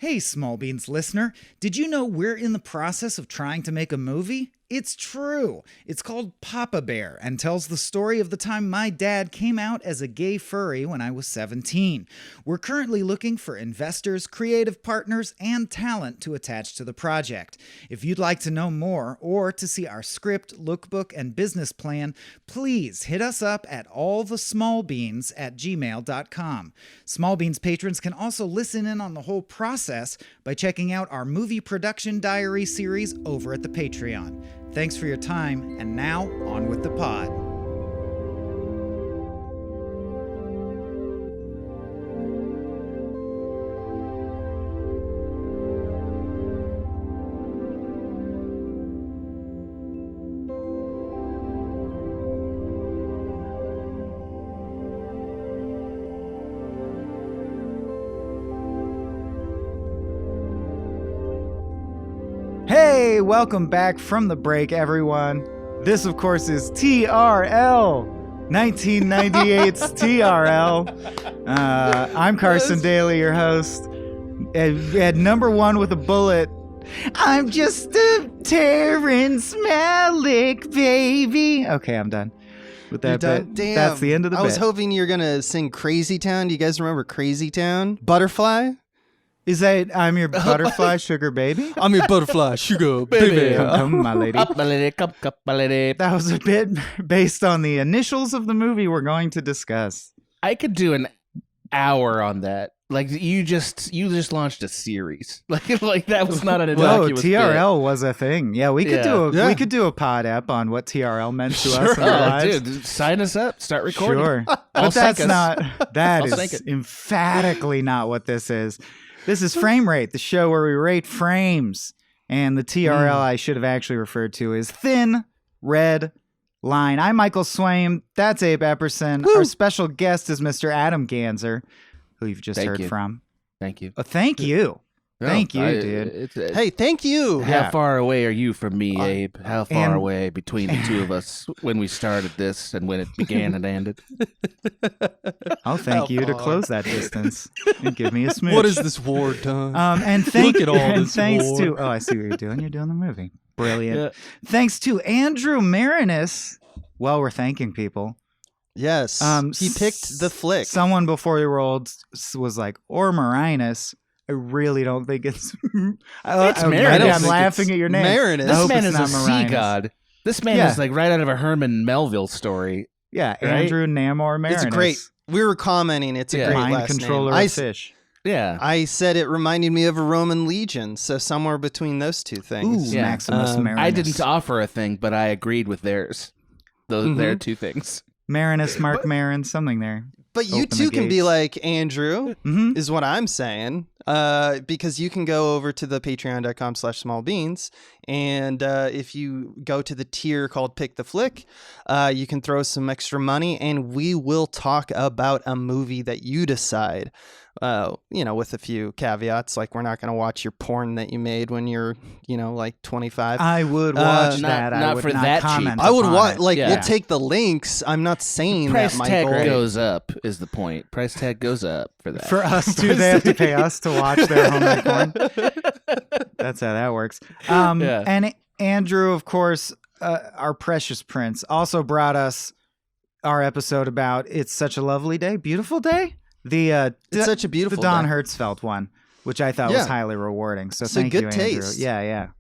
Hey, Small Beans listener, did you know we're in the process of trying to make a movie? It's true. It's called Papa Bear and tells the story of the time my dad came out as a gay furry when I was 17. We're currently looking for investors, creative partners, and talent to attach to the project. If you'd like to know more or to see our script, lookbook, and business plan, please hit us up at allthesmallbeans@gmail.com. Small Beans patrons can also listen in on the whole process by checking out our movie production diary series over at the Patreon. Thanks for your time, and now on with the pod. Hey, welcome back from the break, everyone. This, of course, is TRL, 1998's TRL. I'm Carson Daly, your host. At number one with a bullet, I'm just a Terrence Malick, baby. Okay, I'm done with that bit. Damn. That's the end of the bit. I was hoping you were going to sing Crazy Town. Do you guys remember Crazy Town? Butterfly? Is that I'm your butterfly sugar baby? I'm your butterfly sugar baby. Come, my lady. That was a bit based on the initials of the movie we're going to discuss. I could do an hour on that. Like you just launched a series. Like that was not an innocuous TRL bit. Was a thing. Yeah, we could do a pod ep on what TRL meant to us in our lives. Dude, sign us up. Start recording. Sure. But that is emphatically not what this is. This is Frame Rate, the show where we rate frames. And the TRL I should have actually referred to is Thin Red Line. I'm Michael Swaim. That's Abe Epperson. Woo. Our special guest is Mr. Adam Ganzer, who you've just heard from. Thank you. Thank you. Thank you, dude. Hey, thank you. How far away are you from me, Abe? How far away between the two of us when we started this and when it began and ended? I'll thank you to close that distance and give me a smooch. What is this war done? And Look at all this thanks war. to I see what you're doing. You're doing the movie. Brilliant. Yeah. Thanks to Andrew Marinus. Well, we're thanking people. Yes. He picked the flick. Someone before he rolled was like, or Marinus. I really don't think it's. It's Marinus. I'm laughing at your name. Marinus. This man is a sea god. This man is like right out of a Herman Melville story. Yeah, right? Andrew Namor Marinus. It's great. We were commenting. It's a great mind last controller name. of fish. Yeah. I said it reminded me of a Roman legion, so somewhere between those two things. Ooh, Maximus Marinus. I didn't offer a thing, but I agreed with theirs. Those their two things. Marinus, Mark Marin, something there. But you too can be like Andrew, is what I'm saying. Because you can go over to the patreon.com/smallbeans, and if you go to the tier called Pick the Flick, you can throw some extra money, and we will talk about a movie that you decide. With a few caveats, like we're not going to watch your porn that you made when you're, like 25. I would watch not that. I would for not that comment. cheap. I would watch. It. We'll take the links. I'm not saying price that, Michael. tag goes up is the point. Price tag goes up for that. For us too, they have to pay us to watch their homemade porn. That's how that works. And Andrew, of course, our precious prince, also brought us our episode about It's Such a Lovely Day, Beautiful Day. It's such a beautiful the Don day. Hertzfeldt one, which I thought was highly rewarding. So it's thank a you, good Andrew. taste. Yeah.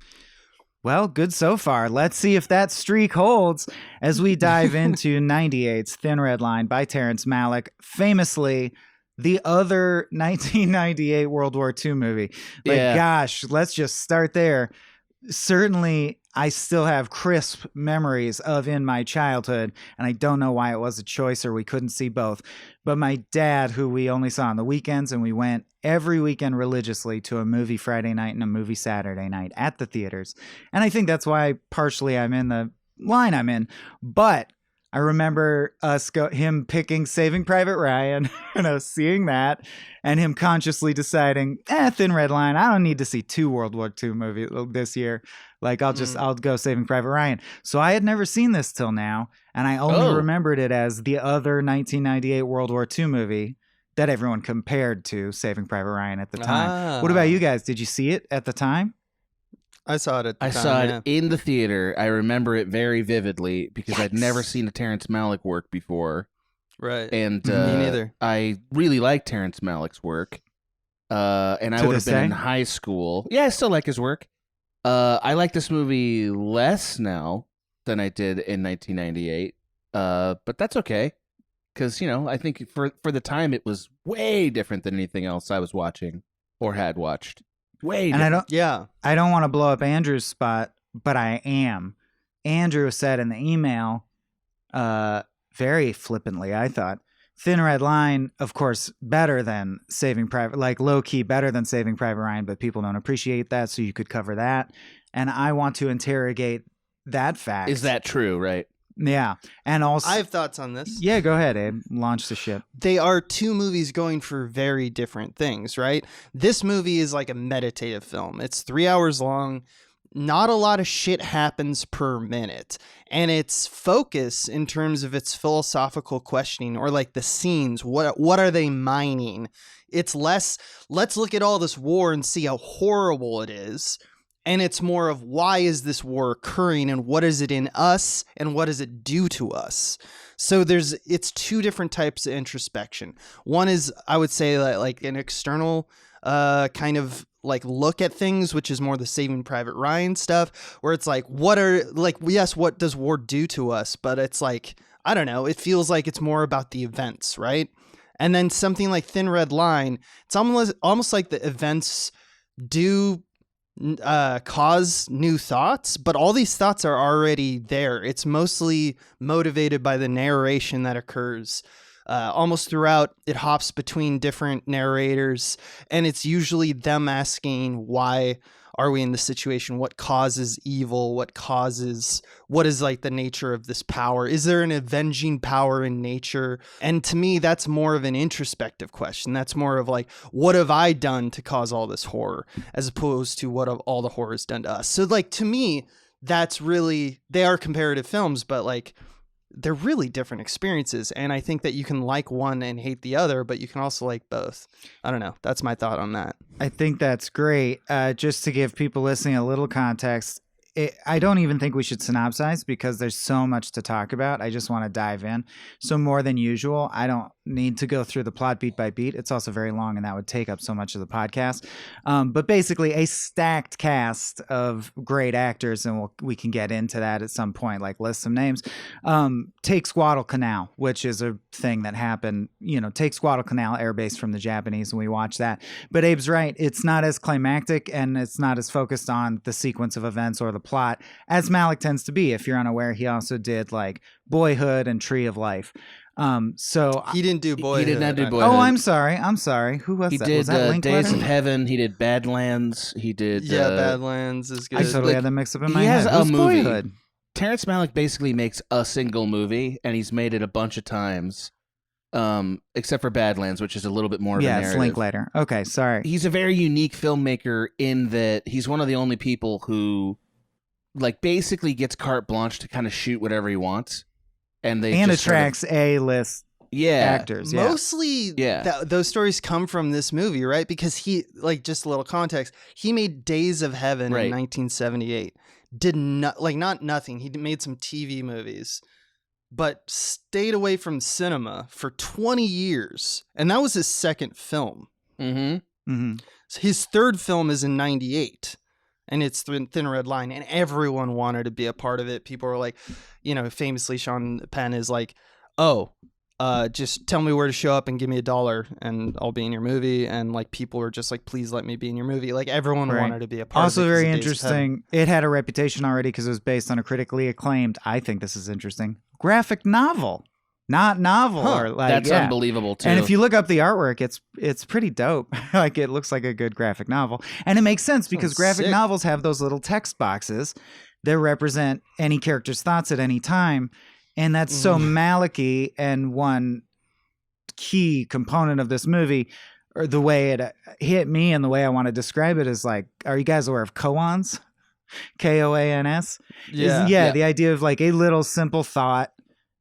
Well, good so far. Let's see if that streak holds as we dive into 98's Thin Red Line by Terrence Malick, famously the other 1998 World War II movie. Gosh, let's just start there. Certainly, I still have crisp memories of in my childhood, and I don't know why it was a choice or we couldn't see both. But my dad, who we only saw on the weekends, and we went every weekend religiously to a movie Friday night and a movie Saturday night at the theaters. And I think that's why partially I'm in the line I'm in. But I remember him picking Saving Private Ryan and us seeing that and him consciously deciding, Thin Red Line, I don't need to see 2 World War II movies this year. Like, I'll go Saving Private Ryan. So I had never seen this till now, and I only remembered it as the other 1998 World War II movie. that everyone compared to Saving Private Ryan at the time. What about you guys? Did you see it at the time? I saw it at the time. I saw it in the theater. I remember it very vividly because I'd never seen a Terrence Malick work before. Right. And me neither. I really like Terrence Malick's work. And I would have been in high school. Yeah, I still like his work. I like this movie less now than I did in 1998. But that's okay. Because, I think for the time it was way different than anything else I was watching or had watched. Way different. I don't want to blow up Andrew's spot, but I am. Andrew said in the email, very flippantly, I thought, Thin Red Line, of course, better than Saving Private, like low-key better than Saving Private Ryan, but people don't appreciate that, so you could cover that. And I want to interrogate that fact. Is that true, right? Yeah. And also, I have thoughts on this. Yeah, go ahead, Abe. Launch the ship. They are two movies going for very different things, right? This movie is like a meditative film. It's 3 hours long. Not a lot of shit happens per minute. And its focus in terms of its philosophical questioning, or like the scenes, what are they mining? It's less, let's look at all this war and see how horrible it is. And it's more of, why is this war occurring, and what is it in us, and what does it do to us? So it's two different types of introspection. One is, I would say, like an external kind of like look at things, which is more the Saving Private Ryan stuff, where it's like, what does war do to us? But it's like, I don't know, it feels like it's more about the events, right? And then something like Thin Red Line, it's almost like the events do cause new thoughts, but all these thoughts are already there. It's mostly motivated by the narration that occurs almost throughout. It hops between different narrators, and it's usually them asking, why are we in this situation? What causes evil? What is like the nature of this power? Is there an avenging power in nature? And to me, that's more of an introspective question. That's more of like, what have I done to cause all this horror, as opposed to what have all the horrors done to us? So like, to me, that's really, they are comparative films, but like, they're really different experiences. And I think that you can like one and hate the other, but you can also like both. I don't know. That's my thought on that. I think that's great. Just to give people listening a little context, I don't even think we should synopsize because there's so much to talk about. I just want to dive in. So more than usual, I don't need to go through the plot beat by beat. It's also very long, and that would take up so much of the podcast. But basically, a stacked cast of great actors, and we can get into that at some point, like list some names. Take Guadalcanal, which is a thing that happened. Take Guadalcanal Air Base from the Japanese, and we watched that. But Abe's right. It's not as climactic, and it's not as focused on the sequence of events or the plot as Malick tends to be. If you're unaware, he also did like Boyhood and Tree of Life. So he didn't do Boyhood. He did not do Boyhood. Oh, I'm sorry. Who was that? He Was that did Linklater? Days of Heaven. He did Badlands. He did Badlands is good. I totally had that mixed up in my he head. has a movie. Boyhood? Terrence Malick basically makes a single movie, and he's made it a bunch of times, except for Badlands, which is a little bit more of a narrative. Yeah, it's Linklater. Okay, sorry. He's a very unique filmmaker in that he's one of the only people who like basically gets carte blanche to kind of shoot whatever he wants. And attracts A-list actors. Yeah. Mostly those stories come from this movie, right? Because he, like, just a little context, he made Days of Heaven in 1978. Did not nothing. He made some TV movies, but stayed away from cinema for 20 years. And that was his second film. Mm-hmm. Mm-hmm. So his third film is in 98. And it's Thin Red Line, and everyone wanted to be a part of it. People were like, famously Sean Penn is like, just tell me where to show up and give me $1 and I'll be in your movie. And like, people were just like, please let me be in your movie. Like, everyone wanted to be a part of it. Also very interesting. It had a reputation already because it was based on a critically acclaimed, I think this is interesting, graphic novel. Not novel or like that's unbelievable too. And if you look up the artwork, it's pretty dope. Like, it looks like a good graphic novel, and it makes sense because graphic novels have those little text boxes that represent any character's thoughts at any time, and that's so Malicky. And one key component of this movie, or the way it hit me and the way I want to describe it, is like, are you guys aware of koans? Koans? Yeah. The idea of like a little simple thought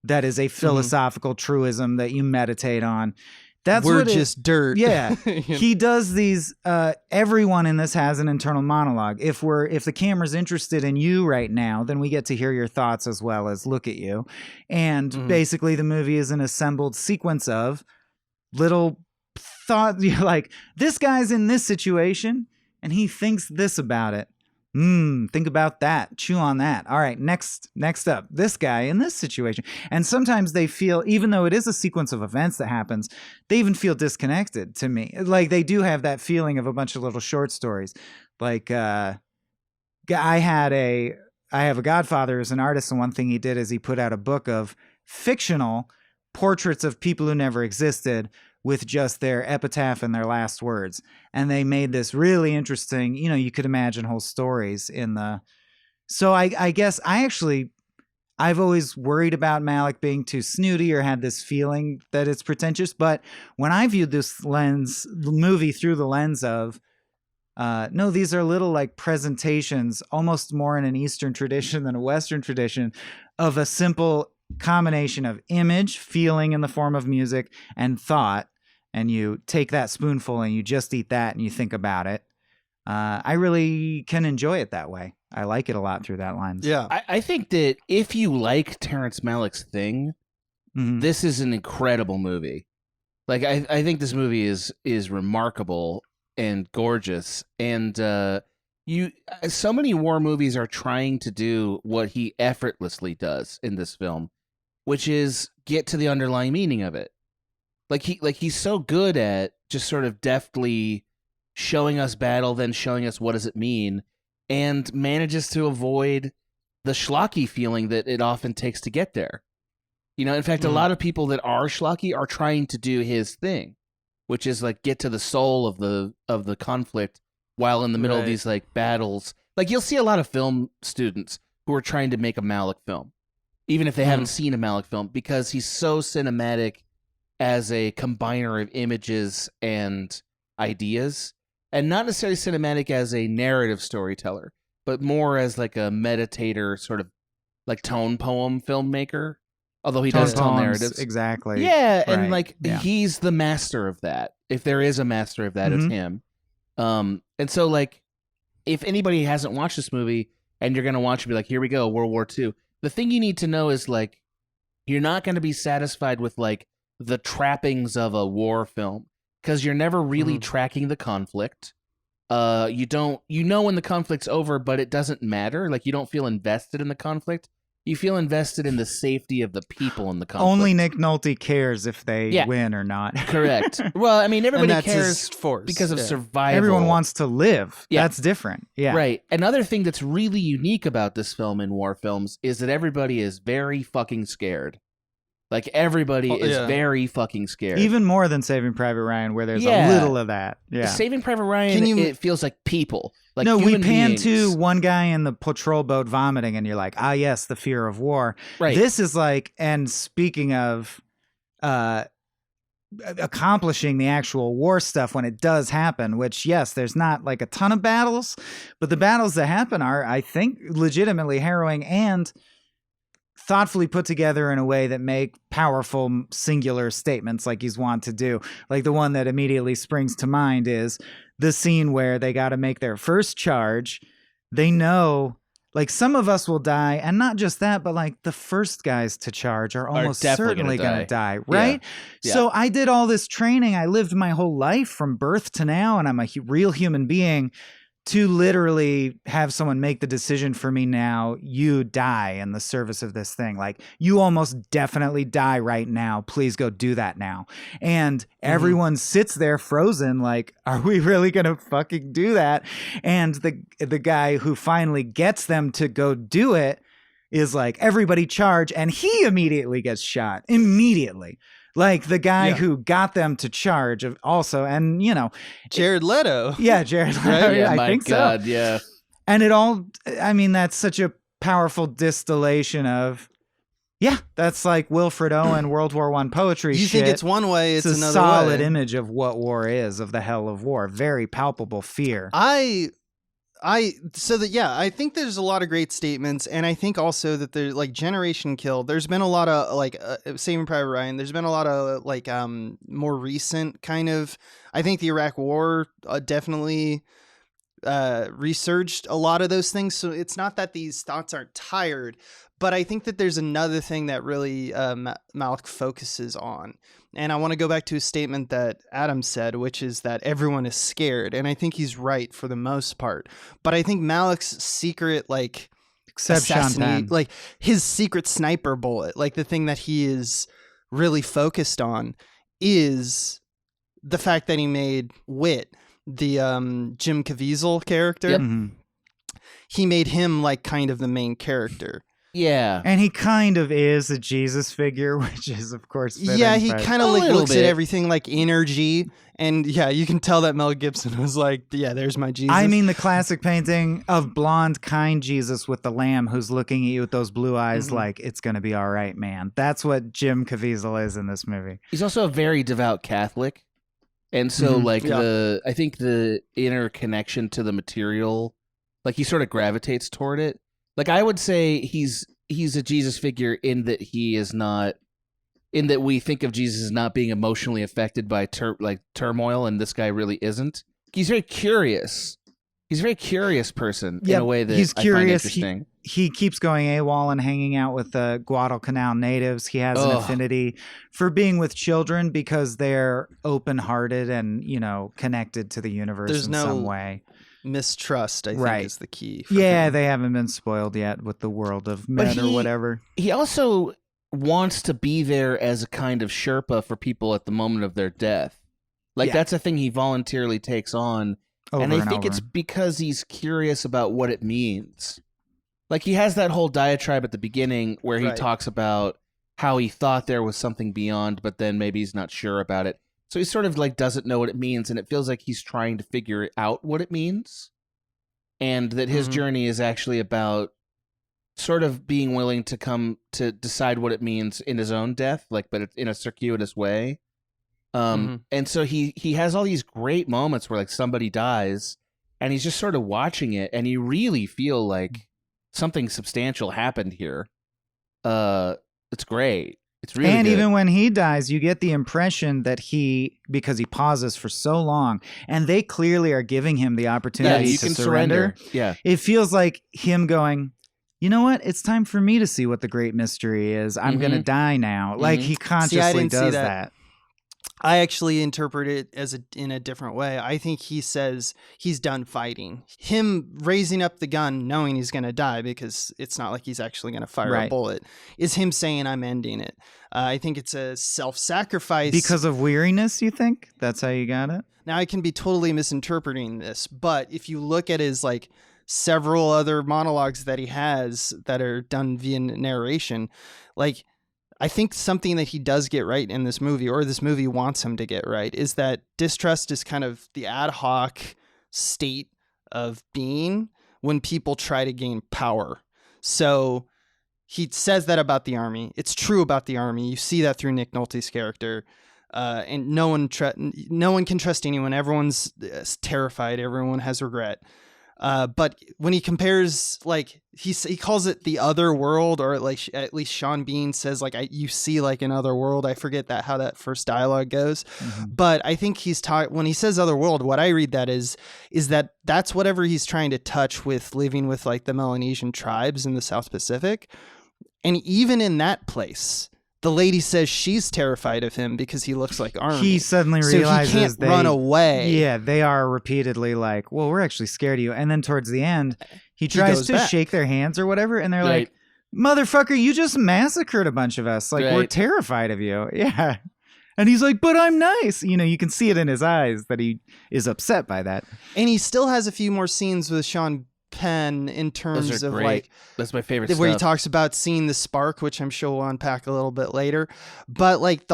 that is a philosophical truism that you meditate on. we're just dirt. Yeah. He does these, everyone in this has an internal monologue. If the camera's interested in you right now, then we get to hear your thoughts as well as look at you. And basically the movie is an assembled sequence of little thoughts. You're like, this guy's in this situation and he thinks this about it. Think about that. Chew on that. All right, next up, this guy in this situation. And sometimes they feel, even though it is a sequence of events that happens, they even feel disconnected to me. Like they do have that feeling of a bunch of little short stories. Like I have a godfather who's an artist, and one thing he did is he put out a book of fictional portraits of people who never existed with just their epitaph and their last words. And they made this really interesting, you could imagine whole stories in the... So I guess I've always worried about Malick being too snooty or had this feeling that it's pretentious. But when I viewed this movie through the lens of, no, these are little like presentations, almost more in an Eastern tradition than a Western tradition, of a simple combination of image, feeling in the form of music, and thought. And you take that spoonful and you just eat that and you think about it. I really can enjoy it that way. I like it a lot through that lens. Yeah. I think that if you like Terrence Malick's thing, this is an incredible movie. Like, I think this movie is remarkable and gorgeous. And so many war movies are trying to do what he effortlessly does in this film, which is get to the underlying meaning of it. Like he's so good at just sort of deftly showing us battle, then showing us what does it mean, and manages to avoid the schlocky feeling that it often takes to get there. In fact, a lot of people that are schlocky are trying to do his thing, which is like get to the soul of the conflict while in the middle of these like battles. Like you'll see a lot of film students who are trying to make a Malick film, even if they haven't seen a Malick film, because he's so cinematic as a combiner of images and ideas, and not necessarily cinematic as a narrative storyteller, but more as like a meditator, sort of like tone poem filmmaker. Although he does tell narratives. Exactly. Yeah, and like he's the master of that. If there is a master of that, it's him. And so like, if anybody hasn't watched this movie and you're going to watch it, be like, here we go, World War II. The thing you need to know is like, you're not going to be satisfied with like the trappings of a war film, because you're never really tracking the conflict. You know when the conflict's over, but it doesn't matter. Like you don't feel invested in the conflict. You feel invested in the safety of the people in the conflict. Only Nick Nolte cares if they win or not. Correct. Well, I mean, everybody cares force. because of survival. Everyone wants to live. Yeah. That's different. Yeah. Right. Another thing that's really unique about this film in war films is that everybody is very fucking scared. Like, everybody is very fucking scared. Even more than Saving Private Ryan, where there's a little of that. Yeah. Saving Private Ryan, it feels like people. Like no, we pan beings. to one guy in the patrol boat vomiting, and you're like, ah, yes, the fear of war. Right. This is like, and speaking of accomplishing the actual war stuff when it does happen, which, yes, there's not like a ton of battles, but the battles that happen are, I think, legitimately harrowing and thoughtfully put together in a way that make powerful singular statements like he's wont to do. Like the one that immediately springs to mind is the scene where they got to make their first charge. They know, like, some of us will die, and not just that, but like the first guys to charge are almost certainly going to die, right? Yeah. So I did all this training. I lived my whole life from birth to now, and I'm a real human being, to literally have someone make the decision for me now, you die in the service of this thing. Like, you almost definitely die right now. Please go do that now. And everyone sits there frozen like, are we really going to fucking do that? And the guy who finally gets them to go do it is like, everybody charge. And he immediately gets shot. Immediately. Like the guy who got them to charge also, and Jared Leto. Yeah, Jared Leto. Right? I think God, so. Yeah. And it all, I mean, that's such a powerful distillation of, that's like Wilfred Owen World War I poetry. You think it's one way, it's another way. A solid image of what war is, of the hell of war. Very palpable fear. I I think there's a lot of great statements, and I think also that there's like Generation Kill. There's been a lot of like Saving Private Ryan. There's been a lot of like more recent kind of. I think the Iraq War definitely resurged a lot of those things. So it's not that these thoughts aren't tired, but I think that there's another thing that really Malick focuses on. And I want to go back to a statement that Adam said, which is that everyone is scared. And I think he's right for the most part. But I think Malick's secret, like, like his secret sniper bullet, like the thing that he is really focused on is the fact that he made Wit, the Jim Caviezel character. Yep. He made him like kind of the main character. Yeah. And he kind of is a Jesus figure, which is, of course, fitting, yeah, he kind of like looks bit. at everything like energy. And yeah, you can tell that Mel Gibson was like, yeah, there's my Jesus. I mean, the classic painting of blonde, kind Jesus with the lamb who's looking at you with those blue eyes like, it's going to be all right, man. That's what Jim Caviezel is in this movie. He's also a very devout Catholic. And so, I think the inner connection to the material, like he sort of gravitates toward it. Like I would say he's a Jesus figure in that he is not, in that we think of Jesus as not being emotionally affected by turmoil, and this guy really isn't. He's very curious. He's a very curious person in a way that he's curious. I find interesting. He keeps going AWOL and hanging out with the Guadalcanal natives. He has an affinity for being with children because they're open-hearted and, connected to the universe some way. Mistrust, I think, is the key. Yeah, they haven't been spoiled yet with the world of men or whatever. He also wants to be there as a kind of Sherpa for people at the moment of their death. That's a thing he voluntarily takes on. And I think it's because he's curious about what it means. Like he has that whole diatribe at the beginning where he talks about how he thought there was something beyond, but then maybe he's not sure about it. So he sort of like doesn't know what it means, and it feels like he's trying to figure out what it means. And that his journey is actually about sort of being willing to come to decide what it means in his own death, but it's in a circuitous way. And so he has all these great moments where like somebody dies and he's just sort of watching it, and you really feel like something substantial happened here. It's great. It's really and good. Even when he dies, you get the impression that because he pauses for so long, and they clearly are giving him the opportunity to surrender. Yeah. It feels like him going, you know what? It's time for me to see what the great mystery is. I'm going to die now. Like he consciously does that. I actually interpret it in a different way. I think he says he's done fighting. Him raising up the gun, knowing he's going to die because it's not like he's actually going to fire a bullet, is him saying, I'm ending it. I think it's a self-sacrifice. Because of weariness, you think? That's how you got it? Now, I can be totally misinterpreting this, but if you look at his like several other monologues that he has that are done via narration, like I think something that he does get right in this movie, or this movie wants him to get right, is that distrust is kind of the ad hoc state of being when people try to gain power. So he says that about the army. It's true about the army. You see that through Nick Nolte's character. And no one can trust anyone. Everyone's terrified. Everyone has regret. But when he compares, like he calls it the other world, or like at least Sean Bean says, like you see like another world. I forget how that first dialogue goes, but I think when he says other world, what I read that is that's whatever he's trying to touch with living with like the Melanesian tribes in the South Pacific, and even in that place, the lady says she's terrified of him because he looks like Army. He suddenly realizes he can't run away. Yeah, they are repeatedly like, well, we're actually scared of you. And then towards the end, he tries to shake their hands or whatever. And they're like, motherfucker, you just massacred a bunch of us. Like, we're terrified of you. Yeah. And he's like, but I'm nice. You can see it in his eyes that he is upset by that. And he still has a few more scenes with Sean Penn in terms of great. Like that's my favorite where stuff. he talks about seeing the spark, which I'm sure we'll unpack a little bit later, but like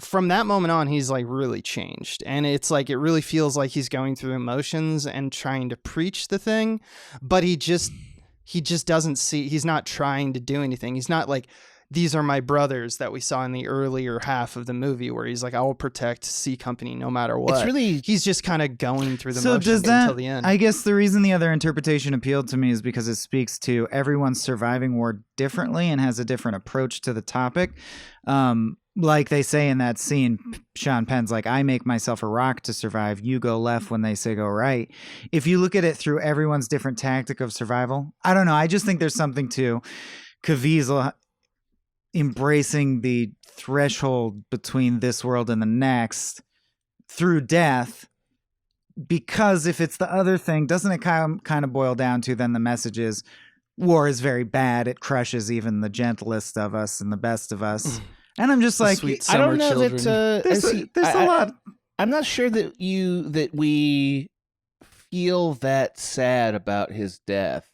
from that moment on, he's like really changed, and it's like it really feels like he's going through emotions and trying to preach the thing, but he just doesn't see, he's not trying to do anything, he's not like these are my brothers that we saw in the earlier half of the movie where he's like, I will protect C Company no matter what. It's really, he's just kind of going through the So motions does that, until the end. I guess the reason the other interpretation appealed to me is because it speaks to everyone surviving war differently and has a different approach to the topic. Like they say in that scene, Sean Penn's like, I make myself a rock to survive. You go left when they say go right. If you look at it through everyone's different tactic of survival, I don't know. I just think there's something to Caviezel embracing the threshold between this world and the next through death, because if it's the other thing, doesn't it kind of boil down to then the message is war is very bad, it crushes even the gentlest of us and the best of us. And I'm just like, sweet I don't know children. that there's a lot. I'm not sure that we feel that sad about his death.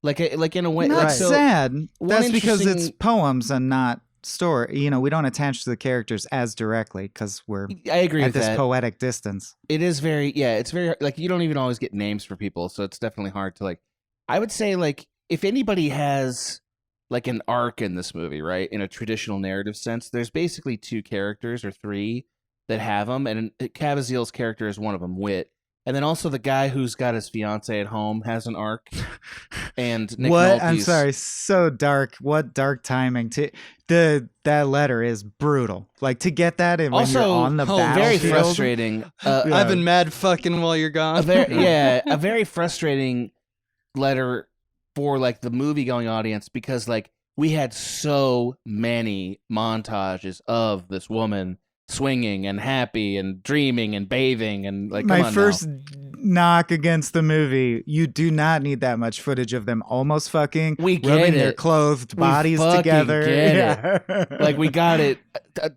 Like in a way, Not like, so sad. That's because it's interesting- poems and not story. You know, we don't attach to the characters as directly because we're I agree at with this that. poetic distance. It is very, it's very, like, you don't even always get names for people, so it's definitely hard to, like, I would say, like, if anybody has, like, an arc in this movie, right, in a traditional narrative sense, there's basically 2 characters or 3 that have them, and Caviezel's character is one of them, Wit. And then also the guy who's got his fiance at home has an arc. And Nick What? I'm Nolte's- sorry, so dark. What dark timing? That letter is brutal. Like to get that and when Also, you're on the battlefield. very frustrating. I've been mad fucking while you're gone. A very frustrating letter for like the movie going audience, because like we had so many montages of this woman swinging and happy and dreaming and bathing and like, My come on first now. knock against the movie, you do not need that much footage of them almost fucking We get rubbing it. their clothed We bodies fucking together. get Yeah. Like we got it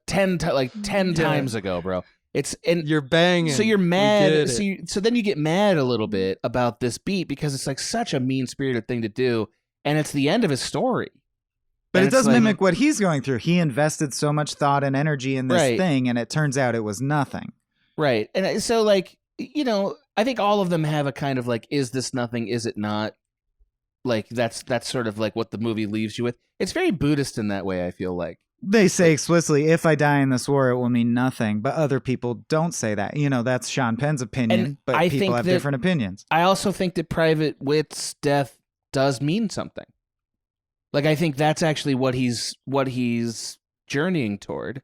10 times ago, bro. It's and You're banging. so you're We mad. get So it. so then you get mad a little bit about this beat because it's like such a mean-spirited thing to do, and it's the end of his story. But And it does it's like- mimic what he's going through. He invested so much thought and energy in this Right. thing, and it turns out it was nothing. Right. And so, like, you know, I think all of them have a kind of like, is this nothing? Is it not? Like, that's sort of like what the movie leaves you with. It's very Buddhist in that way, I feel like. They say explicitly, if I die in this war, it will mean nothing. But other people don't say that. You know, that's Sean Penn's opinion, And but I people think have that- different opinions. I also think that Private Wit's death does mean something. Like, I think that's actually what he's journeying toward,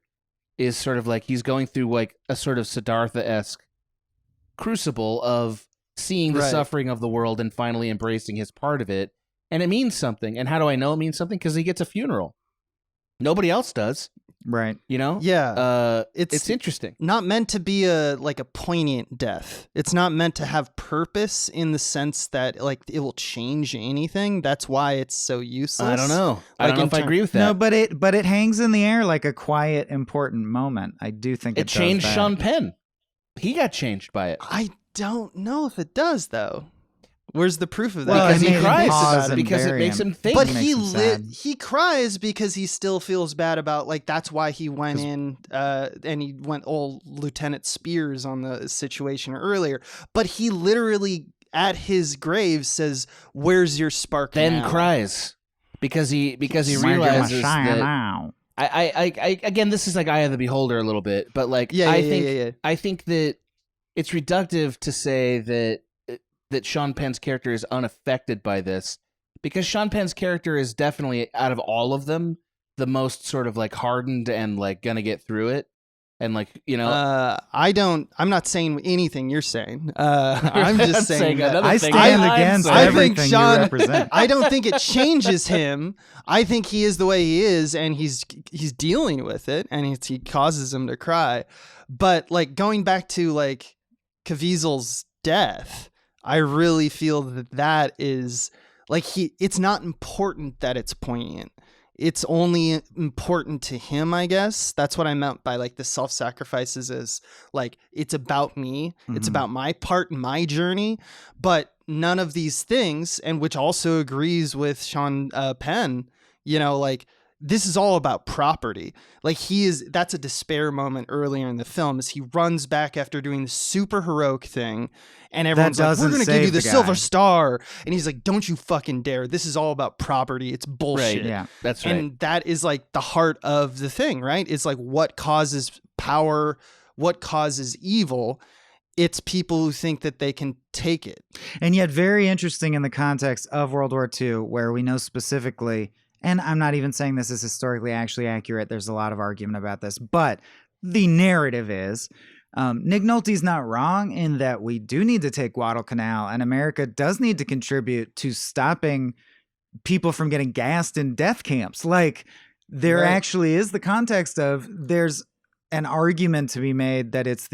is sort of like he's going through like a sort of Siddhartha-esque crucible of seeing the Right. suffering of the world and finally embracing his part of it. And it means something. And how do I know it means something? Because he gets a funeral. Nobody else does, Right. you know? Yeah. It's interesting. Not meant to be a poignant death. It's not meant to have purpose in the sense that like it will change anything. That's why it's so useless. I don't know. I Like don't know in if I ter- agree with that. No, but it hangs in the air like a quiet, important moment. I do think it does changed that. Sean Penn. He got changed by it. I don't know if it does though. Where's the proof of that? Well, Because it he made him cries pause about it, and because it bury makes him. him think. But makes he him sad. he cries because he still feels bad about like that's why he went in and he went all Lieutenant Spears on the situation earlier. But he literally at his grave says, "Where's your spark?" then now?" cries because he Where's your realizes Messiah that now? I again, this is like Eye of the Beholder a little bit, but like I think that it's reductive to say that Sean Penn's character is unaffected by this, because Sean Penn's character is definitely, out of all of them, the most sort of like hardened and like gonna get through it, and like, you know, I'm not saying anything you're saying. I'm just saying that another I thing. stand I'm against saying. I think everything Sean- you represent. I don't think it changes him. I think he is the way he is, and he's dealing with it, and he causes him to cry. But like going back to like Caviezel's death, I really feel that is like it's not important that it's poignant. It's only important to him, I guess. That's what I meant by like the self-sacrifices is like, it's about me. It's Mhm. about my part in my journey. But none of these things, and which also agrees with Sean Penn, you know, like this is all about property. Like that's a despair moment earlier in the film as he runs back after doing the super heroic thing. And everyone's like, we're going to give you the Silver Star. And he's like, don't you fucking dare. This is all about property. It's bullshit. Right. Yeah, that's right. And that is like the heart of the thing, right? It's like what causes power, what causes evil. It's people who think that they can take it. And yet very interesting in the context of World War II, where we know specifically, and I'm not even saying this is historically actually accurate. There's a lot of argument about this, but the narrative is Nick Nolte's not wrong in that we do need to take Guadalcanal, and America does need to contribute to stopping people from getting gassed in death camps. Like there actually is the context of there's an argument to be made that it's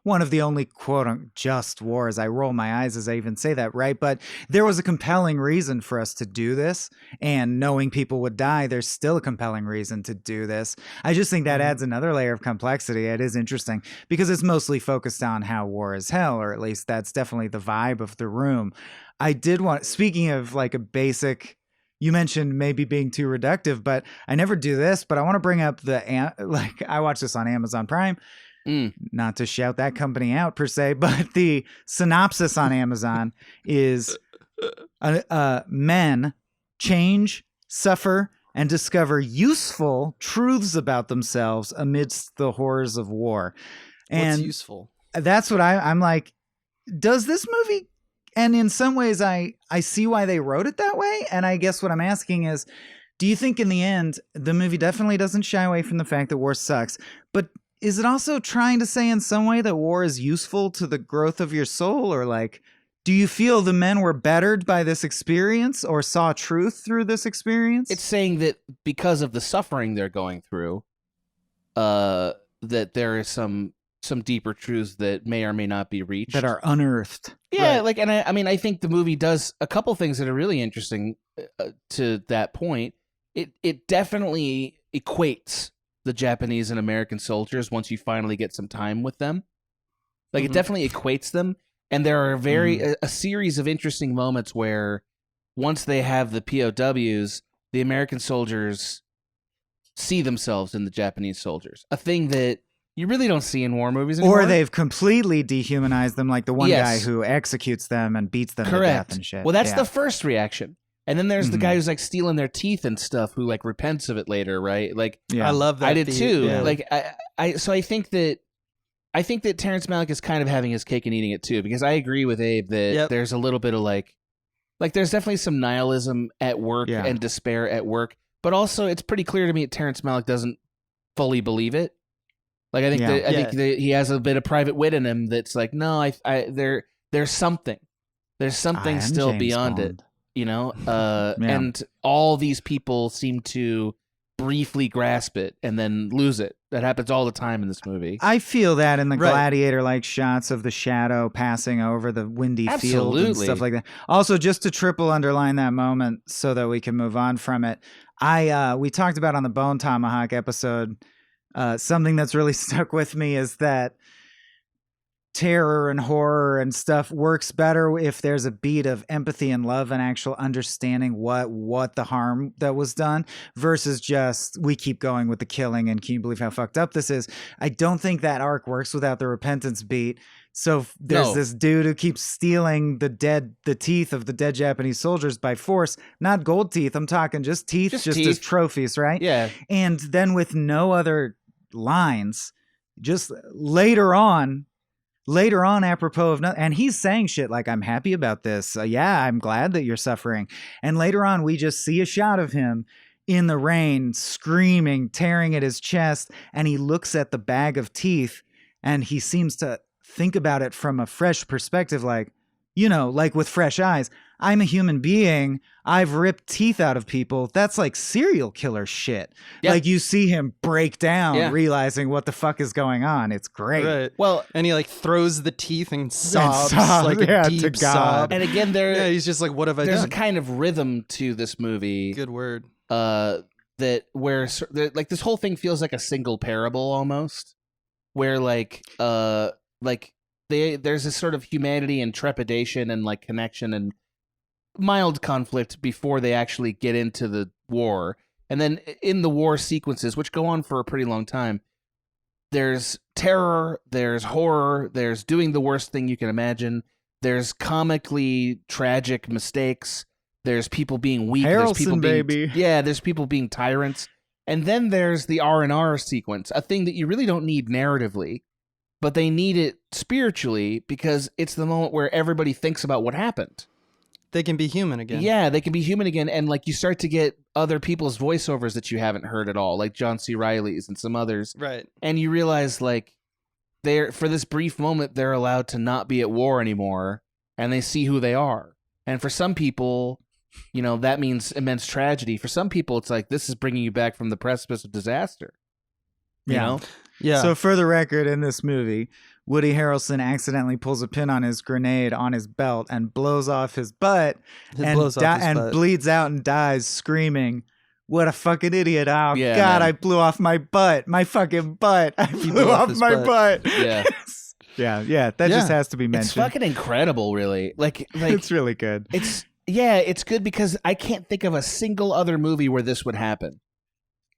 one of the only quote unquote just wars. I roll my eyes as I even say that, right? But there was a compelling reason for us to do this, and knowing people would die, there's still a compelling reason to do this. I just think that adds another layer of complexity. It is interesting because it's mostly focused on how war is hell, or at least that's definitely the vibe of the room. I did want, speaking of like a basic, you mentioned maybe being too reductive, but I never do this, but I want to bring up I watched this on Amazon Prime, not to shout that company out per se, but the synopsis on Amazon is men change, suffer, and discover useful truths about themselves amidst the horrors of war. And what's useful? That's what I'm like, does this movie... And in some ways, I see why they wrote it that way. And I guess what I'm asking is, do you think in the end, the movie definitely doesn't shy away from the fact that war sucks, but is it also trying to say in some way that war is useful to the growth of your soul? Or like, do you feel the men were bettered by this experience or saw truth through this experience? It's saying that because of the suffering they're going through, that there is some deeper truths that may or may not be reached. That are unearthed. Yeah, right. And I think the movie does a couple things that are really interesting to that point. It definitely equates the Japanese and American soldiers once you finally get some time with them. Like, it definitely equates them. And there are a series of interesting moments where once they have the POWs, the American soldiers see themselves in the Japanese soldiers. A thing that you really don't see in war movies anymore. Or they've completely dehumanized them, like the one guy who executes them and beats them to death and shit. Well, that's the first reaction. And then there's the guy who's like stealing their teeth and stuff who like repents of it later, right? Like, I love that. I did too. Yeah. Like so I think that Terrence Malick is kind of having his cake and eating it too, because I agree with Abe that there's a little bit of like there's definitely some nihilism at work and despair at work, but also it's pretty clear to me that Terrence Malick doesn't fully believe it. Like, I think that he has a bit of private wit in him that's like, no, there's something still James beyond Bond. it, you know? And all these people seem to briefly grasp it and then lose it. That happens all the time in this movie. I feel that in the gladiator-like shots of the shadow passing over the windy field and stuff like that. Also, just to triple underline that moment so that we can move on from it, we talked about on the Bone Tomahawk episode, something that's really stuck with me is that terror and horror and stuff works better if there's a beat of empathy and love and actual understanding what the harm that was done versus just we keep going with the killing and can you believe how fucked up this is. I don't think that arc works without the repentance beat. So there's this dude who keeps stealing the teeth of the dead Japanese soldiers by force, not gold teeth. I'm talking just teeth, just as trophies, right? Yeah. And then with no other lines, just later on apropos of nothing, and he's saying shit like, I'm happy about this. I'm glad that you're suffering. And later on, we just see a shot of him in the rain, screaming, tearing at his chest, and he looks at the bag of teeth, and he seems to think about it from a fresh perspective, like, you know, like with fresh eyes. I'm a human being. I've ripped teeth out of people. That's like serial killer shit. Yeah. Like you see him break down, realizing what the fuck is going on. It's great. Right. Well, and he like throws the teeth and sobs like a deep sob. And again, he's just like, what have I done? There's a kind of rhythm to this movie. Good word. That where like this whole thing feels like a single parable almost, where there's this sort of humanity and trepidation and like connection and mild conflict before they actually get into the war. And then in the war sequences, which go on for a pretty long time, there's terror, there's horror, there's doing the worst thing you can imagine, there's comically tragic mistakes, there's people being weak, Harrelson, there's people baby. there's people being tyrants, and then there's the R&R sequence, a thing that you really don't need narratively, but they need it spiritually because it's the moment where everybody thinks about what happened. They can be human again. Yeah, they can be human again, and like you start to get other people's voiceovers that you haven't heard at all, like John C. Reilly's and some others. Right. And you realize like they're for this brief moment they're allowed to not be at war anymore, and they see who they are. And for some people, you know, that means immense tragedy. For some people, it's like this is bringing you back from the precipice of disaster. You know? Yeah. So for the record, in this movie, Woody Harrelson accidentally pulls a pin on his grenade on his belt and blows off his butt and bleeds out and dies screaming, "What a fucking idiot. Oh, Yeah, God, man. I blew off my butt. My fucking butt. I blew off his my butt." butt." Yeah. Yeah. That just has to be mentioned. It's fucking incredible, really. Like It's really good. It's good because I can't think of a single other movie where this would happen.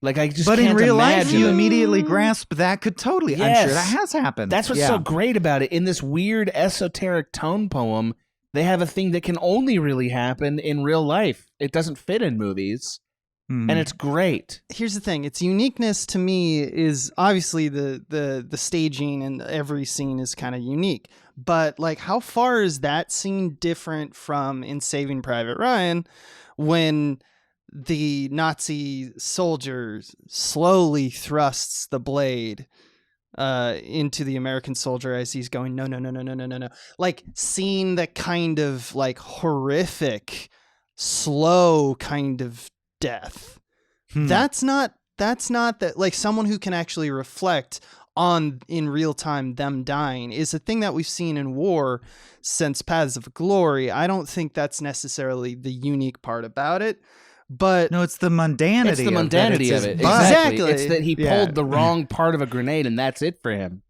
Like I just But can't in real imagine life, you it. immediately grasp that could totally. I'm Yes. sure that has happened. That's what's so great about it. In this weird esoteric tone poem, they have a thing that can only really happen in real life. It doesn't fit in movies, and it's great. Here's the thing: its uniqueness to me is obviously the staging, and every scene is kind of unique. But like, how far is that scene different from in Saving Private Ryan, when the Nazi soldier slowly thrusts the blade into the American soldier as he's going, no. Like, seeing the kind of like horrific, slow kind of death. That's not that, like, someone who can actually reflect on in real time them dying is a thing that we've seen in war since Paths of Glory. I don't think that's necessarily the unique part about it. But no, it's the mundanity. It's the mundanity of it. Exactly. It's that he pulled the wrong part of a grenade, and that's it for him.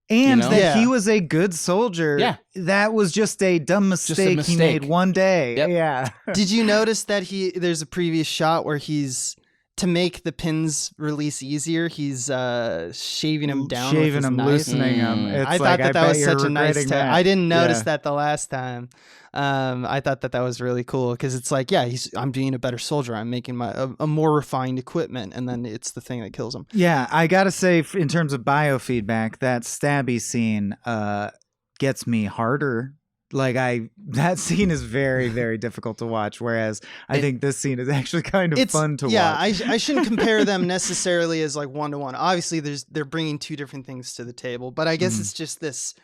And you know? that he was a good soldier. Yeah. That was just a dumb mistake, he made one day. Yep. Yeah. Did you notice that there's a previous shot where he's, to make the pins release easier, he's shaving him down, shaving with his him, knife. loosening him. It's I thought that bet was you're such a nice regretting touch. that. I didn't notice Yeah. that the last time. I thought that was really cool because it's like, I'm being a better soldier. I'm making a more refined equipment, and then it's the thing that kills him. Yeah, I gotta say, in terms of biofeedback, that stabby scene gets me harder. Like that scene is very, very difficult to watch. Whereas I think this scene is actually kind of fun to watch. I shouldn't compare them necessarily as like 1-to-1. Obviously, they're bringing two different things to the table, but I guess it's just this.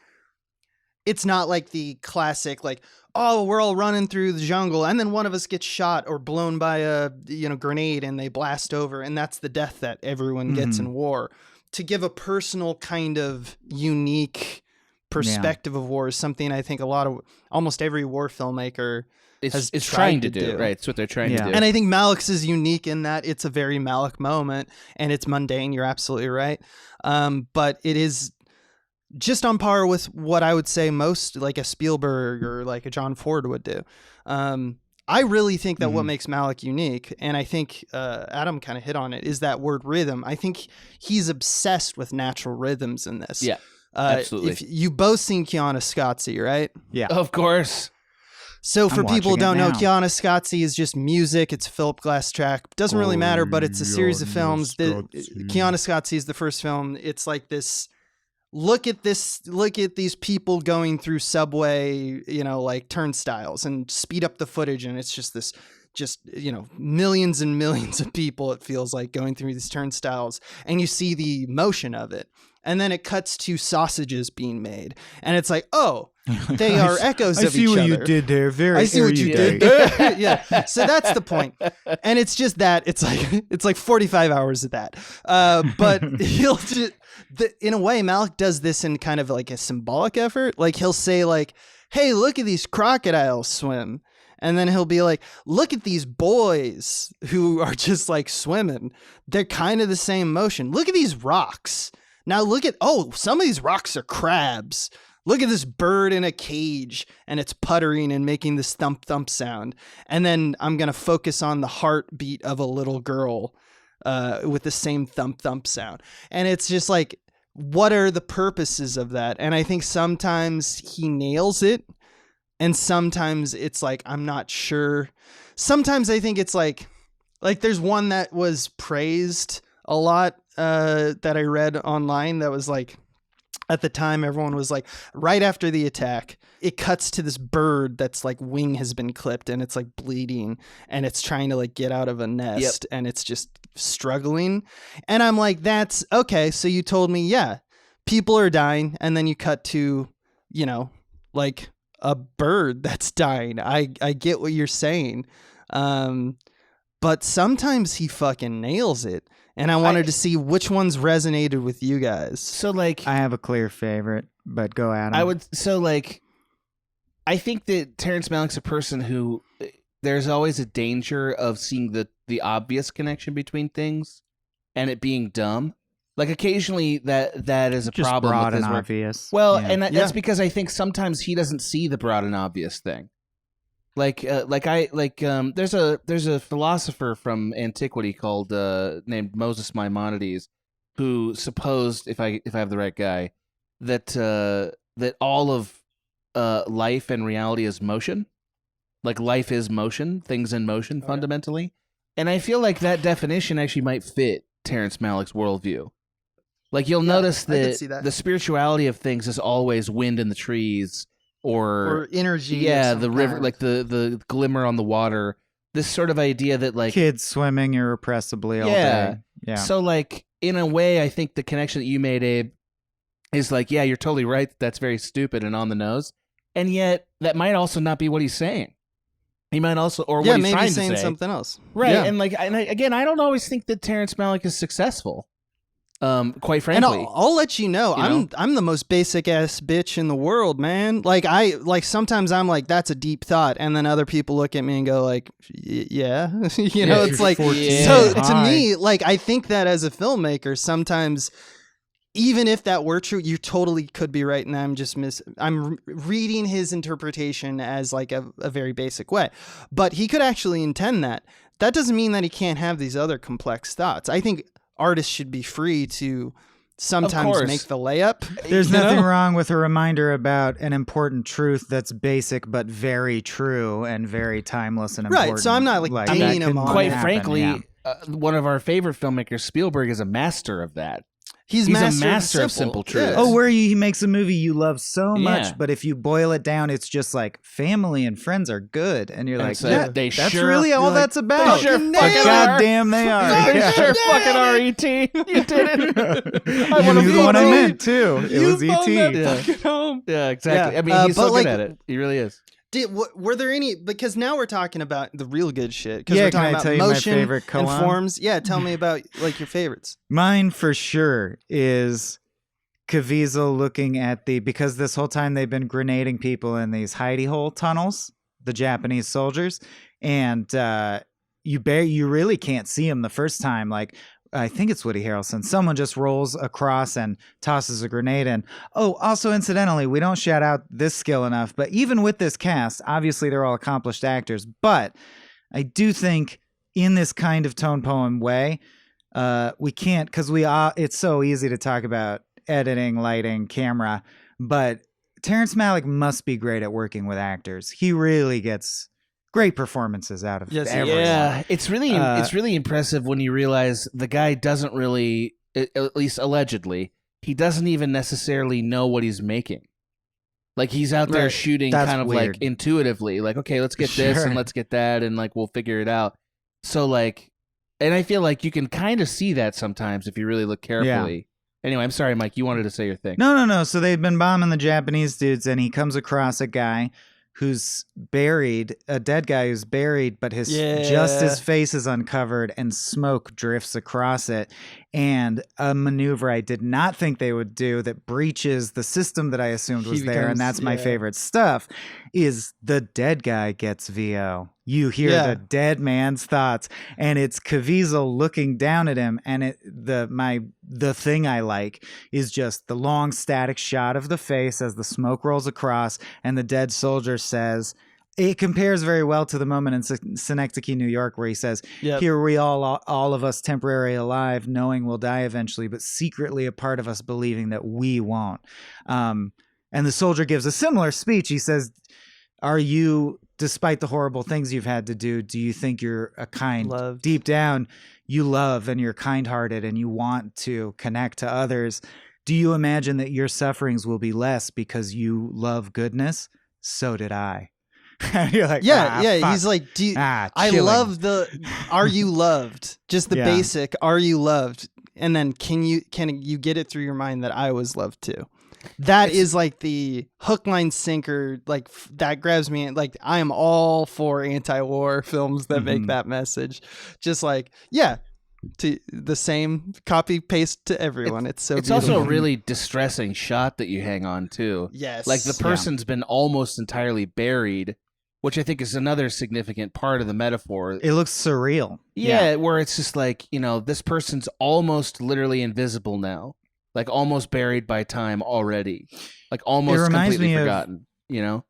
It's not like the classic, like, oh, we're all running through the jungle, and then one of us gets shot or blown by a grenade, and they blast over, and that's the death that everyone gets in war. To give a personal kind of unique perspective of war is something I think almost every war filmmaker is trying to do. Right, it's what they're trying to do. And I think Malick's is unique in that it's a very Malick moment, and it's mundane. You're absolutely right. But it is just on par with what I would say most like a Spielberg or like a John Ford would do. I really think that what makes Malick unique, and I think Adam kind of hit on it, is that word rhythm. I think he's obsessed with natural rhythms in this. Yeah, absolutely. If you both seen Keanu-Scotzi, right? Yeah, of course. So for people who don't know, now. Keanu-Scotzi is just music. It's a Philip Glass track. Doesn't really matter, but it's a series of films. Keanu-Scotzi is the first film. It's like this. Look at these people going through subway, like turnstiles, and speed up the footage, and it's just this, millions and millions of people, it feels like, going through these turnstiles, and you see the motion of it. And then it cuts to sausages being made, and it's like, oh, they are echoes of each other. I see what you did there. I see what you did there. Yeah. So that's the point. And it's just that it's like 45 hours of that. But he'll just, in a way, Malick does this in kind of like a symbolic effort. Like he'll say like, hey, look at these crocodiles swim. And then he'll be like, look at these boys who are just like swimming. They're kind of the same motion. Look at these rocks. Now look at, some of these rocks are crabs. look at this bird in a cage and it's puttering and making this thump thump sound. And then I'm going to focus on the heartbeat of a little girl with the same thump thump sound. And it's just like, what are the purposes of that? And I think sometimes he nails it. And sometimes it's like, I'm not sure. Sometimes I think it's like there's one that was praised a lot that I read online that was like, at the time, everyone was like, right after the attack, it cuts to this bird that's like wing has been clipped and it's like bleeding and it's trying to like get out of a nest and it's just struggling. And I'm like, that's okay. So you told me, yeah, people are dying. And then you cut to, you know, like a bird that's dying. I get what you're saying. But sometimes he fucking nails it. And I wanted to see which ones resonated with you guys. So, like, I have a clear favorite, but go at him. I think that Terrence Malick's a person who there's always a danger of seeing the obvious connection between things and it being dumb. Like, occasionally that is a just problem broad with his and work. obvious. Well, and that's because I think sometimes he doesn't see the broad and obvious thing. There's a philosopher from antiquity called named Moses Maimonides, who supposed, if I have the right guy, that all of life and reality is motion, like life is motion, things in motion fundamentally, and I feel like that definition actually might fit Terrence Malick's worldview. Like you'll notice that the spirituality of things is always wind in the trees. Or energy. Yeah, the river, like the glimmer on the water. This sort of idea that like kids swimming irrepressibly all day. Yeah. So like in a way, I think the connection that you made, Abe, is like, yeah, you're totally right. That's very stupid and on the nose. And yet that might also not be what he's saying. He might also, or what he's trying to say, saying something else. Right. Yeah. And again, I don't always think that Terrence Malick is successful. Quite frankly, and I'll let you know, I'm the most basic ass bitch in the world, man. Like sometimes I'm like, that's a deep thought, and then other people look at me and go like, yeah, it's like, so to me, like I think that as a filmmaker, sometimes even if that were true, you totally could be right, and I'm reading his interpretation as like a very basic way, but he could actually intend that. That doesn't mean that he can't have these other complex thoughts. I think artists should be free to sometimes make the layup. There's nothing wrong with a reminder about an important truth that's basic but very true and very timeless and important. Right, so I'm not like dinging him on it. Quite frankly, one of our favorite filmmakers, Spielberg, is a master of that. He's a master of simple truths. Yes. Oh, where he makes a movie you love so much, but if you boil it down, it's just like family and friends are good, and you're like, so that's really all that's about. They sure fucking goddamn they are. They sure fucking are. E.T. You did it. You knew the one I meant too. It was E.T. Yeah, exactly. I mean, he's so good at it. He really is. Were there any, because now we're talking about the real good shit, because we're we're talking about motion and forms. Yeah, tell me about like your favorites. Mine for sure is Caviezel looking at because this whole time they've been grenading people in these hidey hole tunnels, the Japanese soldiers, and you really can't see them the first time. Like I think it's Woody Harrelson. Someone just rolls across and tosses a grenade in. Oh, also incidentally, we don't shout out this skill enough, but even with this cast, obviously they're all accomplished actors, but I do think in this kind of tone poem way, we can't, because it's so easy to talk about editing, lighting, camera, but Terrence Malick must be great at working with actors. He really gets great performances out of everyone. Yeah, it's really impressive when you realize the guy doesn't really, at least allegedly, he doesn't even necessarily know what he's making. Like he's out there shooting kind of weird. Like intuitively, like, okay, let's get this and let's get that and like we'll figure it out. So like, and I feel like you can kind of see that sometimes if you really look carefully. Yeah. Anyway, I'm sorry, Mike, you wanted to say your thing. No. So they've been bombing the Japanese dudes and he comes across a guy who's buried, a dead guy who's buried, but just his face is uncovered and smoke drifts across it. And a maneuver I did not think they would do that breaches the system that I assumed was there, and that's my favorite stuff, is the dead guy gets VO. You hear the dead man's thoughts, and it's Caviezel looking down at him, and the thing I like is just the long static shot of the face as the smoke rolls across, and the dead soldier says, it compares very well to the moment in Synecdoche, New York, where he says, here we all of us temporarily alive, knowing we'll die eventually, but secretly a part of us believing that we won't. And the soldier gives a similar speech. He says, are you, despite the horrible things you've had to do you think you're a kind, loved. Deep down, you love and you're kind-hearted and you want to connect to others. Do you imagine that your sufferings will be less because you love goodness? So did I. You're like, fuck. He's like, I love the are you loved? Just the basic are you loved? And then can you get it through your mind that I was loved too? That is like the hook, line, sinker, like that grabs me. Like I am all for anti-war films that make that message. Just like, to the same copy paste to everyone. It's so beautiful. Also a really distressing shot that you hang on to. Yes. Like the person's been almost entirely buried, which I think is another significant part of the metaphor. It looks surreal. Yeah, where it's just like, this person's almost literally invisible now. Like almost buried by time already. Like almost completely forgotten.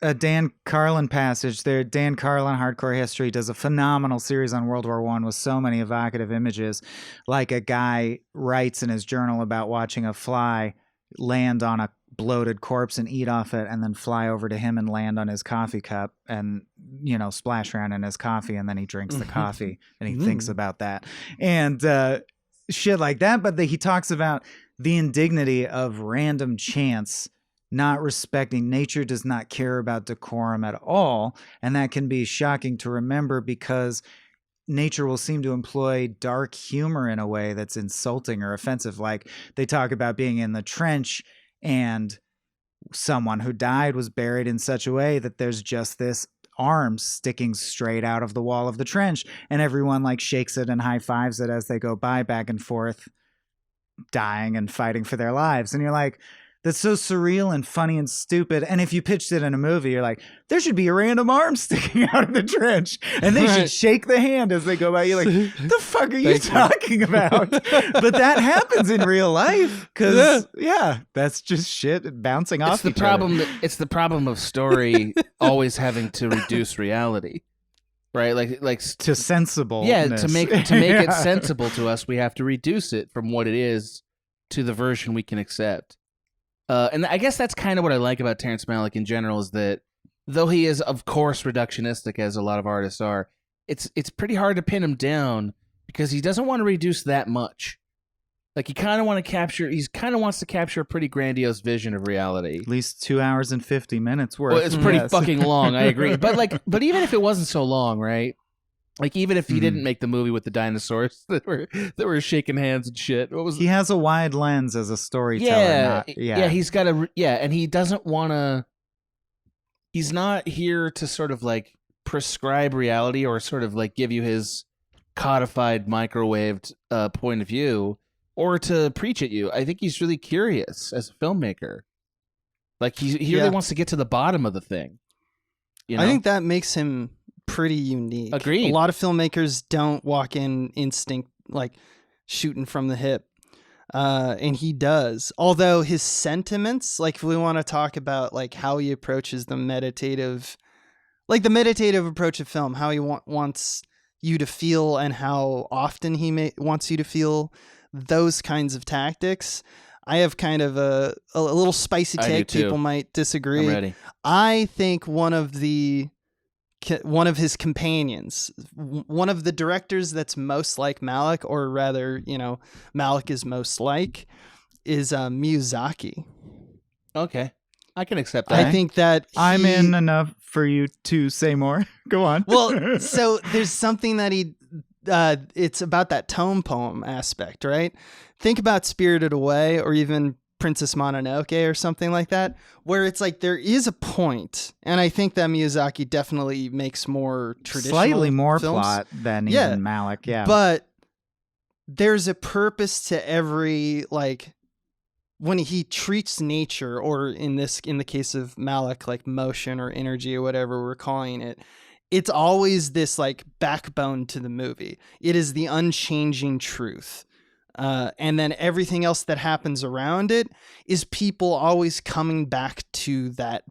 A Dan Carlin passage there. Dan Carlin, Hardcore History, does a phenomenal series on World War I with so many evocative images. Like a guy writes in his journal about watching a fly land on a bloated corpse and eat off it, and then fly over to him and land on his coffee cup and splash around in his coffee, and then he drinks the coffee and he thinks about that and shit like that. But he talks about the indignity of random chance not respecting. Nature does not care about decorum at all, and that can be shocking to remember because nature will seem to employ dark humor in a way that's insulting or offensive. Like they talk about being in the trench and someone who died was buried in such a way that there's just this arm sticking straight out of the wall of the trench, and everyone like shakes it and high fives it as they go by back and forth, dying and fighting for their lives. And you're like, that's so surreal and funny and stupid. And if you pitched it in a movie, you're like, there should be a random arm sticking out of the trench and they should shake the hand as they go by. You're like, the fuck are you talking about? But that happens in real life because, that's just shit bouncing off each other. It's the problem of story always having to reduce reality. Right, like to sensible. Yeah, to make it sensible to us, we have to reduce it from what it is to the version we can accept. And I guess that's kind of what I like about Terrence Malick in general, is that though he is, of course, reductionistic, as a lot of artists are, it's pretty hard to pin him down because he doesn't want to reduce that much. Like he kind of wants to capture a pretty grandiose vision of reality. At least 2 hours and 50 minutes worth. Well, it's pretty fucking long, I agree. But even if it wasn't so long, right? Like even if he didn't make the movie with the dinosaurs that were shaking hands and shit, he has a wide lens as a storyteller. He's got and he doesn't want to. He's not here to sort of like prescribe reality or sort of like give you his codified microwaved point of view or to preach at you. I think he's really curious as a filmmaker. Like he really wants to get to the bottom of the thing. I think that makes him pretty unique. Agreed. A lot of filmmakers don't walk in instinct, like shooting from the hip. And he does. Although his sentiments, like if we want to talk about like how he approaches the meditative approach of film, how he wants you to feel and how often he wants you to feel those kinds of tactics. I have kind of a little spicy take. People might disagree. I'm ready. I think one of his companions, one of the directors that's most like Malick, or rather, Malick is most like, is Miyazaki. Okay. I can accept that. I think that I'm in enough for you to say more. Go on. Well, so there's something that it's about that tone poem aspect, right? Think about Spirited Away or even Princess Mononoke or something like that, where it's like there is a point, and I think that Miyazaki definitely makes more traditional slightly more films. Plot than even Malick, but there's a purpose to every, like, when he treats nature, or in the case of Malick, like motion or energy or whatever we're calling it, it's always this like backbone to the movie. It is the unchanging truth. And then everything else that happens around it is people always coming back to that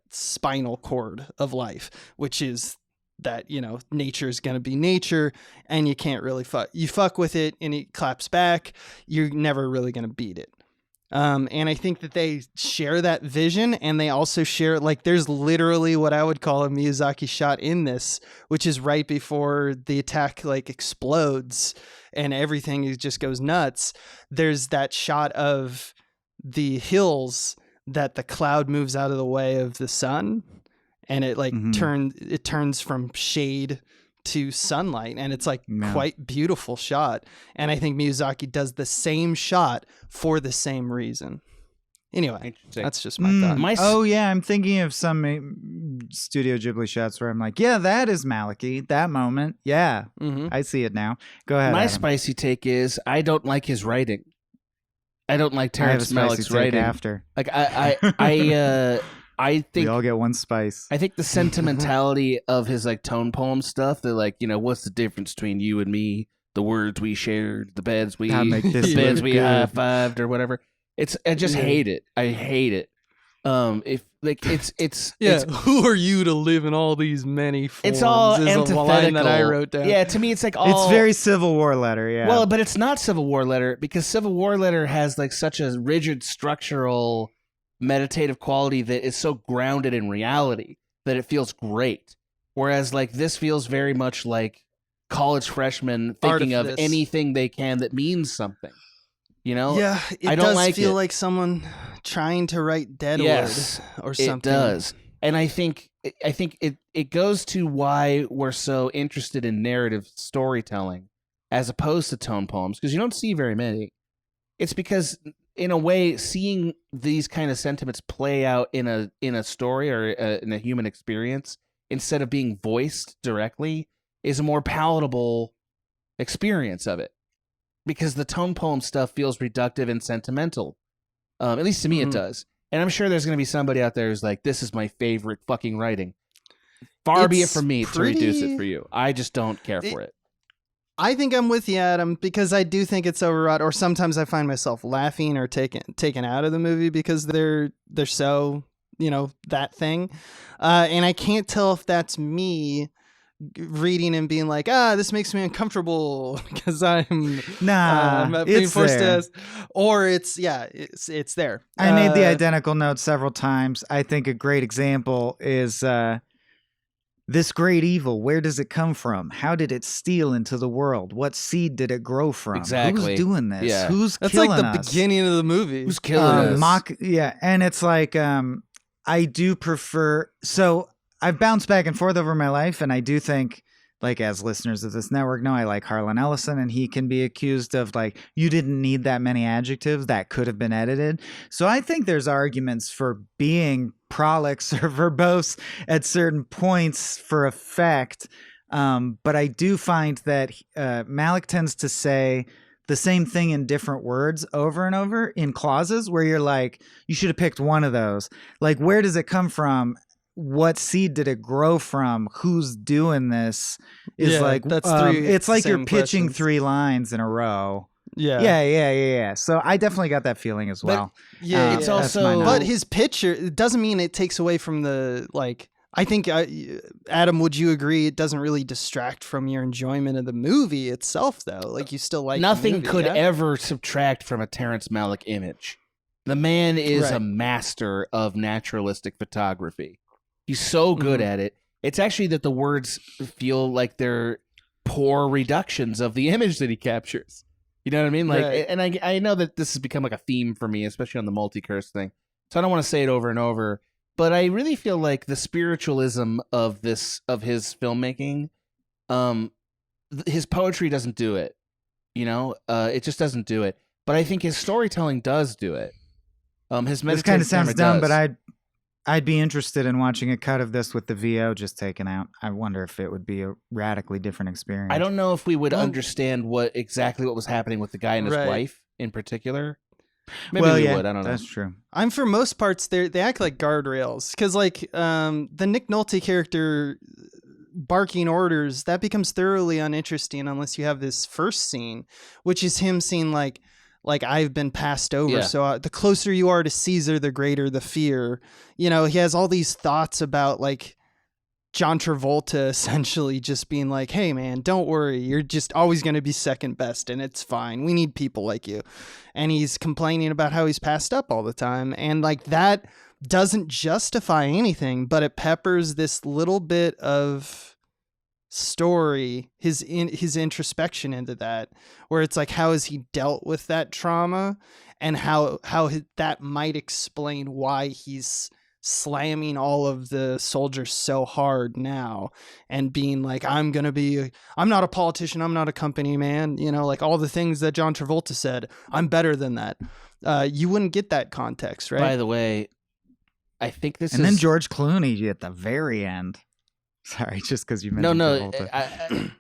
spinal cord of life, which is that, you know, nature is going to be nature, and you can't really fuck with it and it claps back. You're never really going to beat it. And I think that they share that vision, and they also share, like, there's literally what I would call a Miyazaki shot in this, which is right before the attack like explodes and everything just goes nuts. There's that shot of the hills that the cloud moves out of the way of the sun, and it like turns from shade to sunlight, and it's like quite beautiful shot. And I think Miyazaki does the same shot for the same reason. Anyway, that's just my thought. Oh yeah, I'm thinking of some Studio Ghibli shots where I'm like, yeah, that is Malicky. That moment, yeah, I see it now. Go ahead. My Adam. spicy take is I don't like his writing. I don't like Terrence Malick's writing. After, like I think we all get one spice. I think the sentimentality of his like tone poem stuff, they're like, you know, what's the difference between you and me? The words we shared, the beds we high-fived or whatever. I just hate it. I hate it. It's who are you to live in all these many forms? It's all antithetical. Line that I wrote down. Yeah, to me it's like all. It's very Civil War letter. Yeah. Well, but it's not Civil War letter, because Civil War letter has like such a rigid structural meditative quality that is so grounded in reality that it feels great. Whereas like this feels very much like college freshmen thinking of anything they can that means something. You know? Yeah, it does feel like someone trying to write Deadwood or something. It does. And I think it goes to why we're so interested in narrative storytelling as opposed to tone poems, because you don't see very many. It's because in a way, seeing these kind of sentiments play out in a story or in a human experience instead of being voiced directly is a more palatable experience of it. Because the tone poem stuff feels reductive and sentimental. At least to me it does. And I'm sure there's going to be somebody out there who's like, this is my favorite fucking writing. Far be it from me to reduce it for you. I just don't care for it. I think I'm with you, Adam, because I do think it's overwrought, or sometimes I find myself laughing or taken out of the movie because they're so, you know, that thing. And I can't tell if that's me reading and being like, this makes me uncomfortable because I'm being forced to, or it's there. I made the identical note several times. I think a great example is this great evil, where does it come from? How did it steal into the world? What seed did it grow from? Exactly. Who's doing this? Yeah. Who's That's killing like the us? beginning of the movie. Who's killing us? And it's like, I do prefer... So I've bounced back and forth over my life, and I do think, like, as listeners of this network know, I like Harlan Ellison, and he can be accused of, like, you didn't need that many adjectives that could have been edited. So I think there's arguments for being prolix or verbose at certain points for effect. But I do find that Malick tends to say the same thing in different words over and over in clauses where you're like, you should have picked one of those. Like, where does it come from? What seed did it grow from? Who's doing this? Is like that's three. It's like you're pitching questions. 3 lines in a row. Yeah. So I definitely got that feeling as well. It's also, but his picture, it doesn't mean it takes away from the, like, I think, Adam, would you agree it doesn't really distract from your enjoyment of the movie itself, though? Like, you still like nothing the movie, could ever subtract from a Terrence Malick image. The man is a master of naturalistic photography. He's so good at it. It's actually that the words feel like they're poor reductions of the image that he captures. You know what I mean? Like, and I know that this has become like a theme for me, especially on the multi-curse thing. So I don't want to say it over and over, but I really feel like the spiritualism of his filmmaking, his poetry doesn't do it. You know, it just doesn't do it. But I think his storytelling does do it. His meditative this kind of sounds dumb, but I'd be interested in watching a cut of this with the VO just taken out. I wonder if it would be a radically different experience. I don't know if we would understand what was happening with the guy and his wife in particular. Maybe we would. I don't know. That's true. I'm for most parts they act like guardrails because like the Nick Nolte character barking orders, that becomes thoroughly uninteresting unless you have this first scene, which is him seeing like I've been passed over. Yeah. So the closer you are to Caesar, the greater the fear. You know, he has all these thoughts about like John Travolta essentially just being like, hey man, don't worry. You're just always going to be second best and it's fine. We need people like you. And he's complaining about how he's passed up all the time. And like that doesn't justify anything, but it peppers this little bit of story, his introspection into that, where it's like, how has he dealt with that trauma and how that might explain why he's slamming all of the soldiers so hard now and being like, I'm not a politician, I'm not a company man, you know, like all the things that John Travolta said, I'm better than that. You wouldn't get that context, right? By the way, I think this and then George Clooney at the very end. Sorry, just because you mentioned Travolta.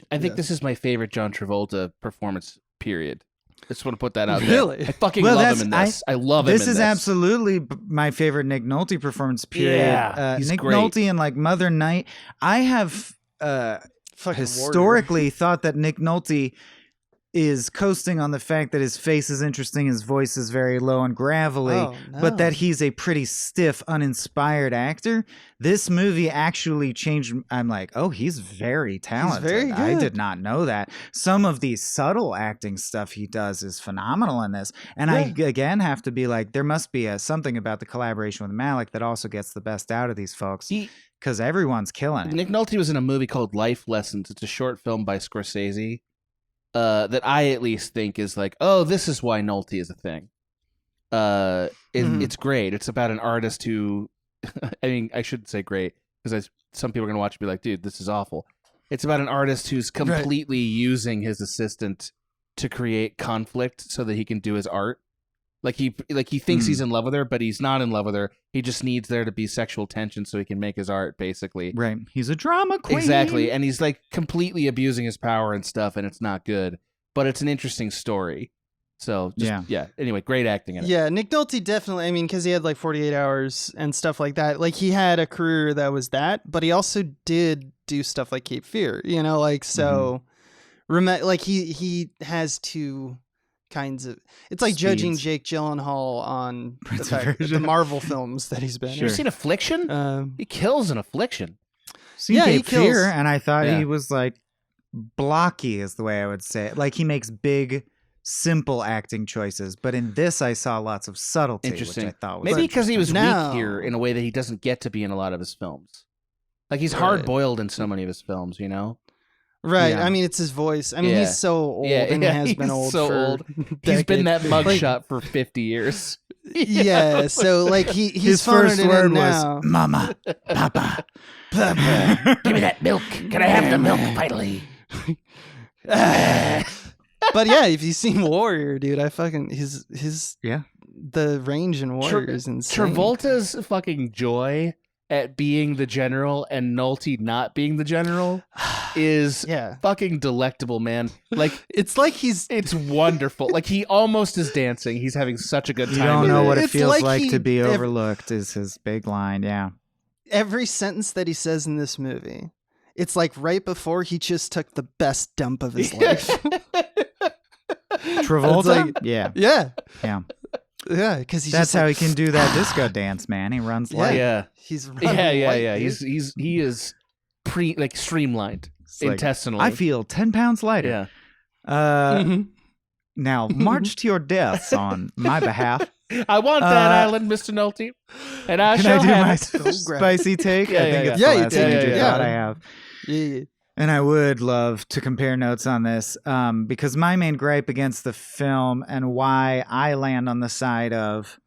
I think this is my favorite John Travolta performance, period. I just want to put that out there. Really? I fucking love him in this. I love him in this. This is absolutely my favorite Nick Nolte performance, period. Yeah, he's Nick great. Nolte and like Mother Night. I have historically thought that Nick Nolte is coasting on the fact that his face is interesting, his voice is very low and gravelly, but that he's a pretty stiff, uninspired actor. This movie actually changed. I'm like, oh, he's very talented. He's very good. I did not know that. Some of the subtle acting stuff he does is phenomenal in this. And I, again, have to be like, there must be something about the collaboration with Malick that also gets the best out of these folks. Because everyone's killing it. Nick Nolte was in a movie called Life Lessons. It's a short film by Scorsese. That I at least think is like, oh, this is why Nolte is a thing. It's great. It's about an artist who, I mean, I shouldn't say great because some people are going to watch and be like, dude, this is awful. It's about an artist who's completely using his assistant to create conflict so that he can do his art. Like he thinks he's in love with her, but he's not in love with her. He just needs there to be sexual tension so he can make his art, basically. Right. He's a drama queen. Exactly. And he's like completely abusing his power and stuff, and it's not good. But it's an interesting story. So, yeah. Anyway, great acting in it. Yeah, Nick Nolte definitely, I mean, because he had like 48 Hours and stuff like that. Like he had a career that was that, but he also did do stuff like Cape Fear, you know, like, so, like he has two kinds of, it's like judging Jake Gyllenhaal on the Marvel films that he's been in. You seen Affliction? He kills in Affliction. Seen Cape Fear, and I thought he was like blocky is the way I would say it. Like he makes big, simple acting choices, but in this I saw lots of subtlety, which I thought was maybe because he was weak here in a way that he doesn't get to be in a lot of his films. Like he's hard-boiled in so many of his films, you know? Right. Yeah. I mean, it's his voice. I mean, he's so old and he has been old so for old. decades. He's been that mugshot for 50 years. Yeah. So like he's his first word was now. Mama, Papa. Give me that milk. Can I have the milk finally? But yeah, if you've seen Warrior, dude, I fucking his the range in Warrior is insane. Travolta's fucking joy at being the general and Nolte not being the general is fucking delectable, man. Like it's wonderful. Like he almost is dancing. He's having such a good time. You don't know what it feels like to be overlooked is his big line. Yeah. Every sentence that he says in this movie, it's like right before he just took the best dump of his life. Travolta? Like, yeah. Because that's how he can do that disco dance, man. He runs light. He's he is streamlined intestinally. I feel 10 pounds lighter. Now march to your deaths on my behalf. I want that island, Mr. Nolte, and I shall have my spicy take. I think it's the last energy thought I have. And I would love to compare notes on this because my main gripe against the film and why I land on the side of,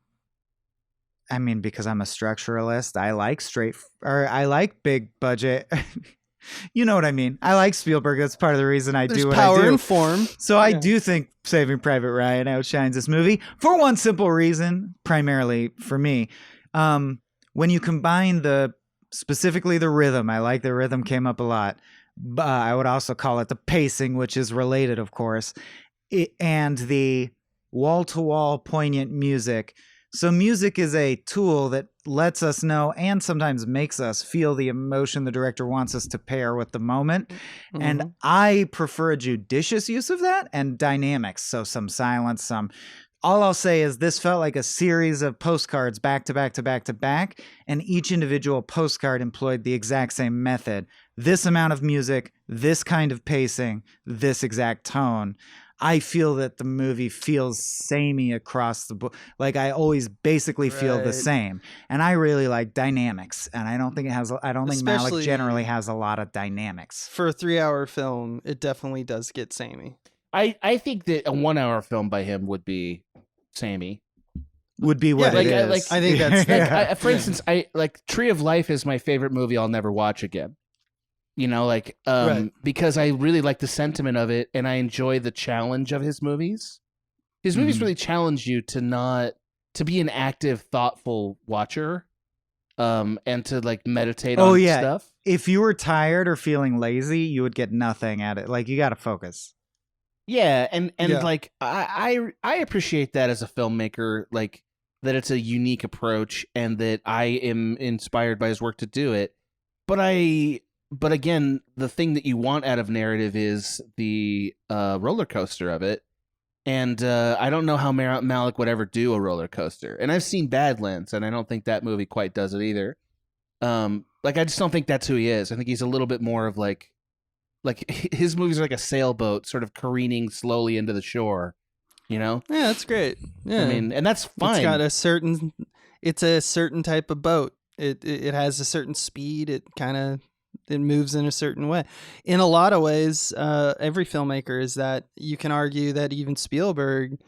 I mean, because I'm a structuralist, I like big budget. You know what I mean? I like Spielberg. That's part of the reason I do what I do. Power and form. So I do think Saving Private Ryan outshines this movie for one simple reason, primarily for me. when you combine specifically the rhythm, I like the rhythm came up a lot. I would also call it the pacing, which is related, of course, and the wall-to-wall poignant music. So music is a tool that lets us know and sometimes makes us feel the emotion the director wants us to pair with the moment. Mm-hmm. And I prefer a judicious use of that and dynamics. So some silence, all I'll say is this felt like a series of postcards back to back to back to back, and each individual postcard employed the exact same method. This amount of music, this kind of pacing, this exact tone. I feel that the movie feels samey across the book. Like I always basically feel the same. And I really like dynamics. And I don't think Malick generally has a lot of dynamics. For a 3-hour film, it definitely does get samey. I think that a 1-hour film by him would be samey. Would be what it is. I think that's for instance, Tree of Life is my favorite movie I'll never watch again. Because I really like the sentiment of it and I enjoy the challenge of his movies. His movies really challenge you to be an active, thoughtful watcher, and to like meditate on stuff. If you were tired or feeling lazy, you would get nothing at it. Like you got to focus. Yeah, and like I appreciate that as a filmmaker, like that it's a unique approach and that I am inspired by his work to do it. But again, the thing that you want out of narrative is the roller coaster of it. And I don't know how Malick would ever do a roller coaster. And I've seen Badlands, and I don't think that movie quite does it either. I just don't think that's who he is. I think he's a little bit more of like his movies are like a sailboat sort of careening slowly into the shore, Yeah, that's great. Yeah. I mean, and that's fine. It's a certain type of boat. It has a certain speed. It moves in a certain way. In a lot of ways, every filmmaker is that. You can argue that even Spielberg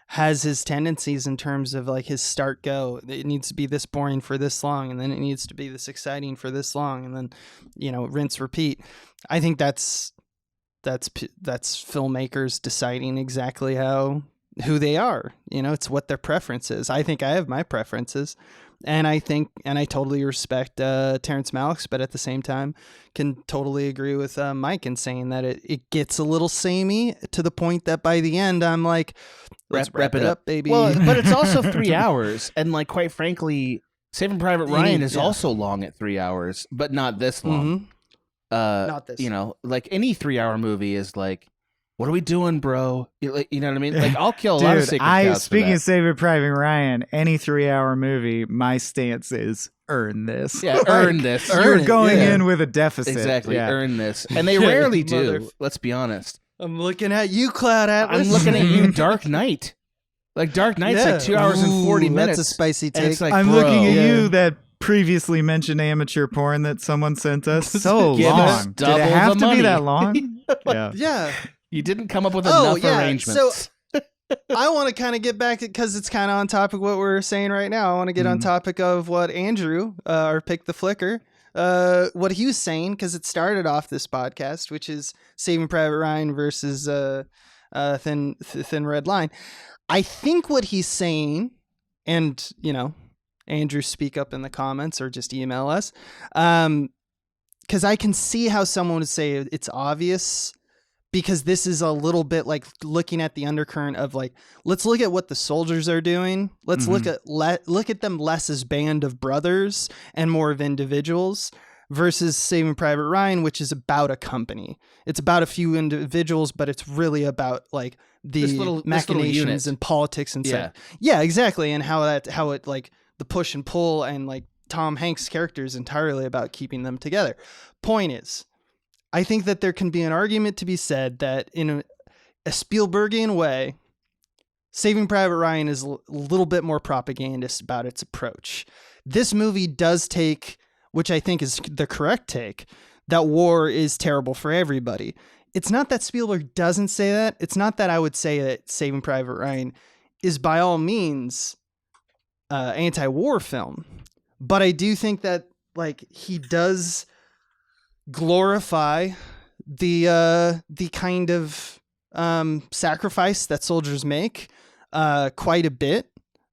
has his tendencies in terms of like his start go. It needs to be this boring for this long, and then it needs to be this exciting for this long, and then rinse repeat. I think that's filmmakers deciding exactly who they are. It's what their preference is. I think I have my preferences. And I totally respect Terrence Malick's, but at the same time, can totally agree with Mike in saying that it gets a little samey to the point that by the end, I'm like, let's wrap it up, baby. Well, but it's also 3 hours. And like, quite frankly, Saving Private Ryan is also long at 3 hours, but not this long. Mm-hmm. Not this. Like any 3-hour movie is like, what are we doing, bro? You know what I mean? Like, I'll kill a lot of sacred cows. Speaking of Saving Private Ryan, any 3-hour movie, my stance is earn this. Yeah, earn this. You're going in with a deficit. Exactly, earn this. And they rarely do, let's be honest. I'm looking at you, Cloud Atlas. I'm looking at you, Dark Knight. Like, Dark Knight's like 2 hours and 40 minutes. That's a spicy take. It's like, I'm looking at you, that previously mentioned amateur porn that someone sent us. So long. Did it have to be that long? Yeah. You didn't come up with enough arrangements. So I want to kind of get back to, because it's kind of on topic of what we're saying right now. I want to get on topic of what Andrew, or Pick the Flicker, what he was saying, because it started off this podcast, which is Saving Private Ryan versus Thin Red Line. I think what he's saying, and Andrew, speak up in the comments or just email us, because I can see how someone would say it's obvious. Because this is a little bit like looking at the undercurrent of like, let's look at what the soldiers are doing. Let's look at them less as band of brothers and more of individuals, versus Saving Private Ryan, which is about a company. It's about a few individuals, but it's really about like the machinations and politics and stuff. Yeah, exactly. And how it like the push and pull, and like Tom Hanks' character is entirely about keeping them together. Point is, I think that there can be an argument to be said that in a Spielbergian way, Saving Private Ryan is a little bit more propagandist about its approach. This movie does take, which I think is the correct take, that war is terrible for everybody. It's not that Spielberg doesn't say that. It's not that I would say that Saving Private Ryan is by all means anti-war film. But I do think that like he does glorify the kind of sacrifice that soldiers make quite a bit,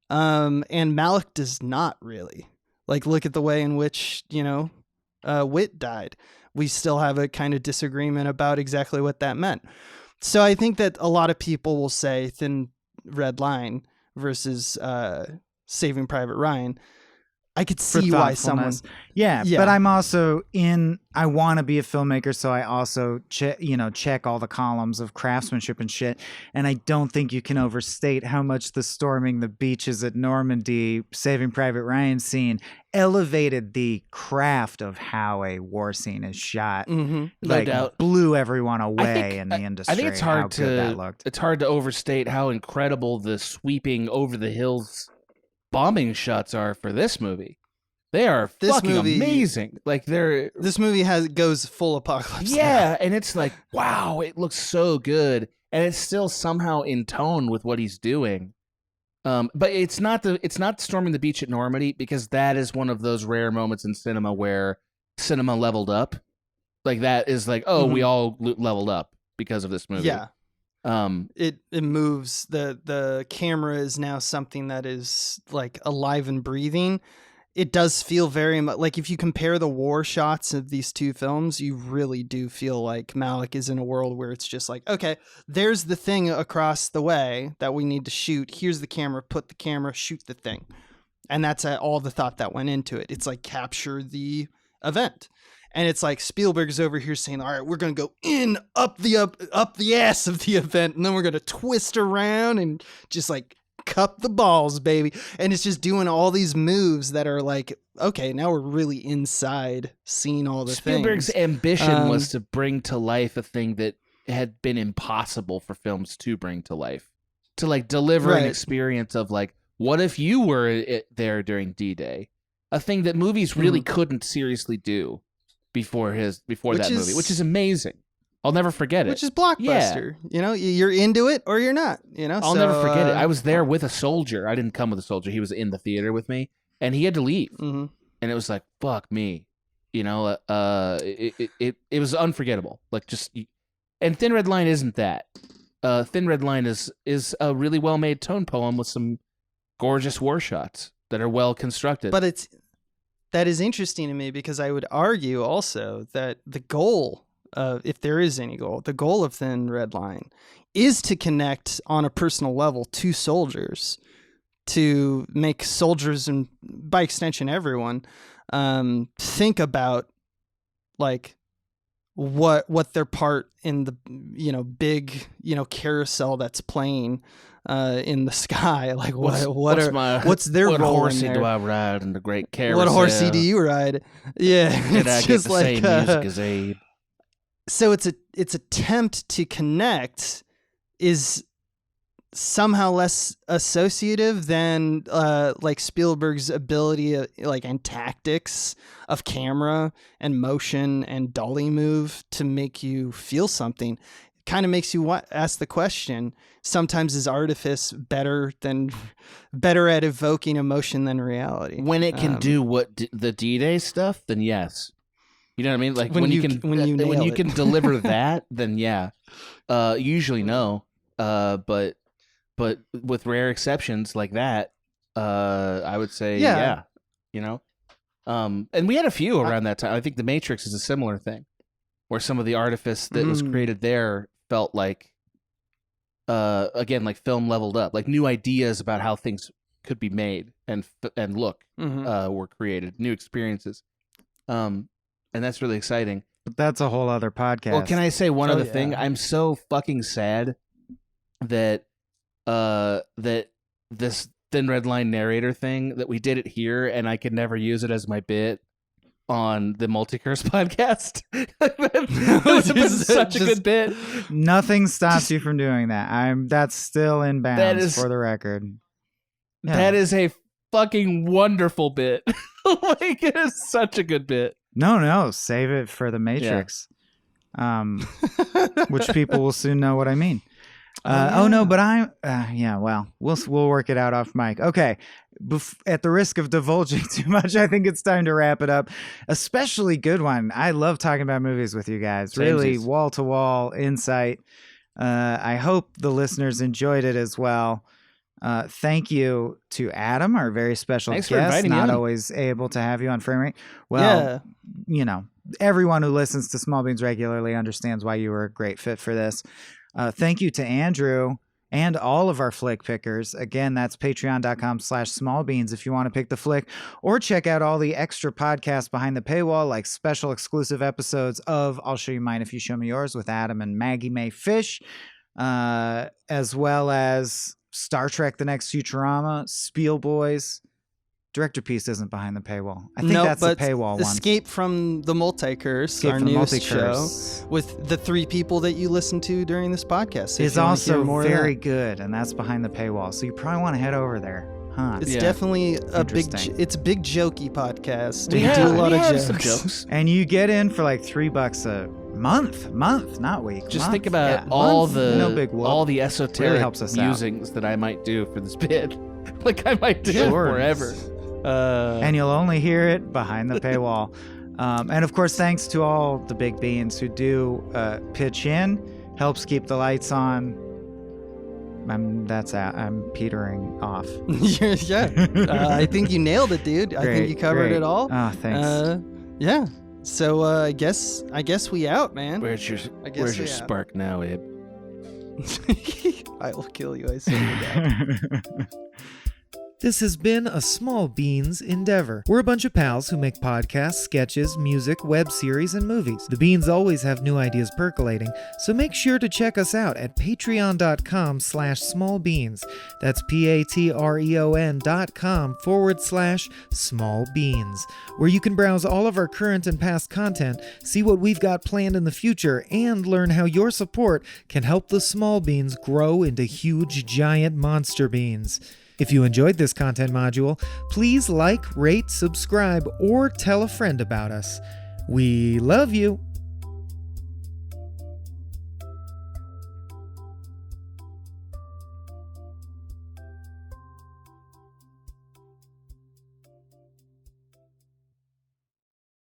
and Malick does not really. Like, look at the way in which, Wit died. We still have a kind of disagreement about exactly what that meant. So I think that a lot of people will say Thin Red Line versus Saving Private Ryan. I could see why someone... Yeah, but I'm also I want to be a filmmaker, so I also check all the columns of craftsmanship and shit, and I don't think you can overstate how much the storming the beaches at Normandy, Saving Private Ryan scene elevated the craft of how a war scene is shot. Mm-hmm. Like, no doubt. Blew everyone away in the industry. I think it's hard to overstate how incredible the sweeping over the hills bombing shots are for this movie. They are amazing. Like this movie goes full apocalypse. Yeah, now. And it's like, wow, it looks so good, and it's still somehow in tone with what he's doing. But it's not storming the beach at Normandy, because that is one of those rare moments in cinema where cinema leveled up. Like, that is like, we all leveled up because of this movie. Yeah. It moves. The camera is now something that is like alive and breathing. It does feel very much like, if you compare the war shots of these two films, you really do feel like Malick is in a world where it's just like, okay, there's the thing across the way that we need to shoot. Here's the camera, put the camera, shoot the thing. And that's all the thought that went into it. It's like, capture the event. And it's like Spielberg's over here saying, all right, we're going to go up the ass of the event. And then we're going to twist around and just like cup the balls, baby. And it's just doing all these moves that are like, okay, now we're really inside seeing all the Spielberg's things. ambition was to bring to life a thing that had been impossible for films to bring to life. To like deliver an experience of like, what if you were there during D-Day? A thing that movies really couldn't seriously do before that movie, which is amazing. I'll never forget it. Which is blockbuster. Yeah. You're into it or you're not. I'll never forget it. I was there with a soldier. I didn't come with a soldier. He was in the theater with me, and he had to leave. Mm-hmm. And it was like, fuck me. It was unforgettable. Like, just, and Thin Red Line isn't that. Thin Red Line is a really well made tone poem with some gorgeous war shots that are well constructed. But that is interesting to me, because I would argue also that the goal, if there is any goal, the goal of Thin Red Line is to connect on a personal level to soldiers, to make soldiers, and by extension everyone, think about like what their part in the big carousel that's playing in the sky. Like what's their what role horsey in there? do I ride in the great carousel? What horsey do you ride? Yeah, Did I get the same music as Abe? So its attempt to connect is somehow less associative than like Spielberg's ability and tactics of camera and motion and dolly move to make you feel something. Kind of makes you ask the question, sometimes is artifice better at evoking emotion than reality? When it can do what the D-Day stuff, then yes. You know what I mean? Like when you can deliver that, then yeah. Usually no. But with rare exceptions like that, I would say yeah. And we had a few around that time. I think The Matrix is a similar thing, where some of the artifice that was created there felt like, again, like film leveled up, like new ideas about how things could be made and look were created, new experiences, and that's really exciting. But that's a whole other podcast. Well, can I say one other thing? I'm so fucking sad that that this Thin Red Line narrator thing, that we did it here and I could never use it as my bit on the Multicurse podcast. It would have been such a good bit. Nothing stops you from doing that. That's still in bounds, for the record. Yeah. That is a fucking wonderful bit. Like, it is such a good bit. No, save it for the Matrix. Yeah. Which people will soon know what I mean. But well, we'll work it out off mic. Okay. At the risk of divulging too much, I think it's time to wrap it up. Especially good one. I love talking about movies with you guys. Really wall-to-wall insight. I hope the listeners enjoyed it as well. Thank you to Adam, our very special Thanks for guest. inviting me Not on. always able to have you on Frame Rate. Well, you know, everyone who listens to Small Beans regularly understands why you were a great fit for this. Thank you to Andrew and all of our flick pickers. Again, that's patreon.com/smallbeans if you want to pick the flick, or check out all the extra podcasts behind the paywall, like special exclusive episodes of I'll Show You Mine If You Show Me Yours with Adam and Maggie Mae Fish, as well as Star Trek The Next Futurama, Spiel Boys. Director Piece isn't behind the paywall. I think that's the paywall one. Escape from the Multicurse, our newest show, with the 3 people that you listen to during this podcast. So is also very good, and that's behind the paywall. So you probably want to head over there. Huh. It's definitely a big jokey podcast. We do a lot of jokes. And you get in for like $3 a month, not week. Just month. think about all the esoteric really helps us musings that I might do for this bit. Like I might do it forever. And you'll only hear it behind the paywall. And of course, thanks to all the big beans who do pitch in, helps keep the lights on. I'm petering off. I think you nailed it, dude. I think you covered it all. Oh, thanks. Yeah. So I guess we out, man. Where's your spark now, Abe? I will kill you. I swear to God. This has been a Small Beans endeavor. We're a bunch of pals who make podcasts, sketches, music, web series, and movies. The Beans always have new ideas percolating, so make sure to check us out at patreon.com/smallbeans. That's patreon.com/smallbeans, where you can browse all of our current and past content, see what we've got planned in the future, and learn how your support can help the Small Beans grow into huge, giant monster beans. If you enjoyed this content module, please like, rate, subscribe, or tell a friend about us. We love you!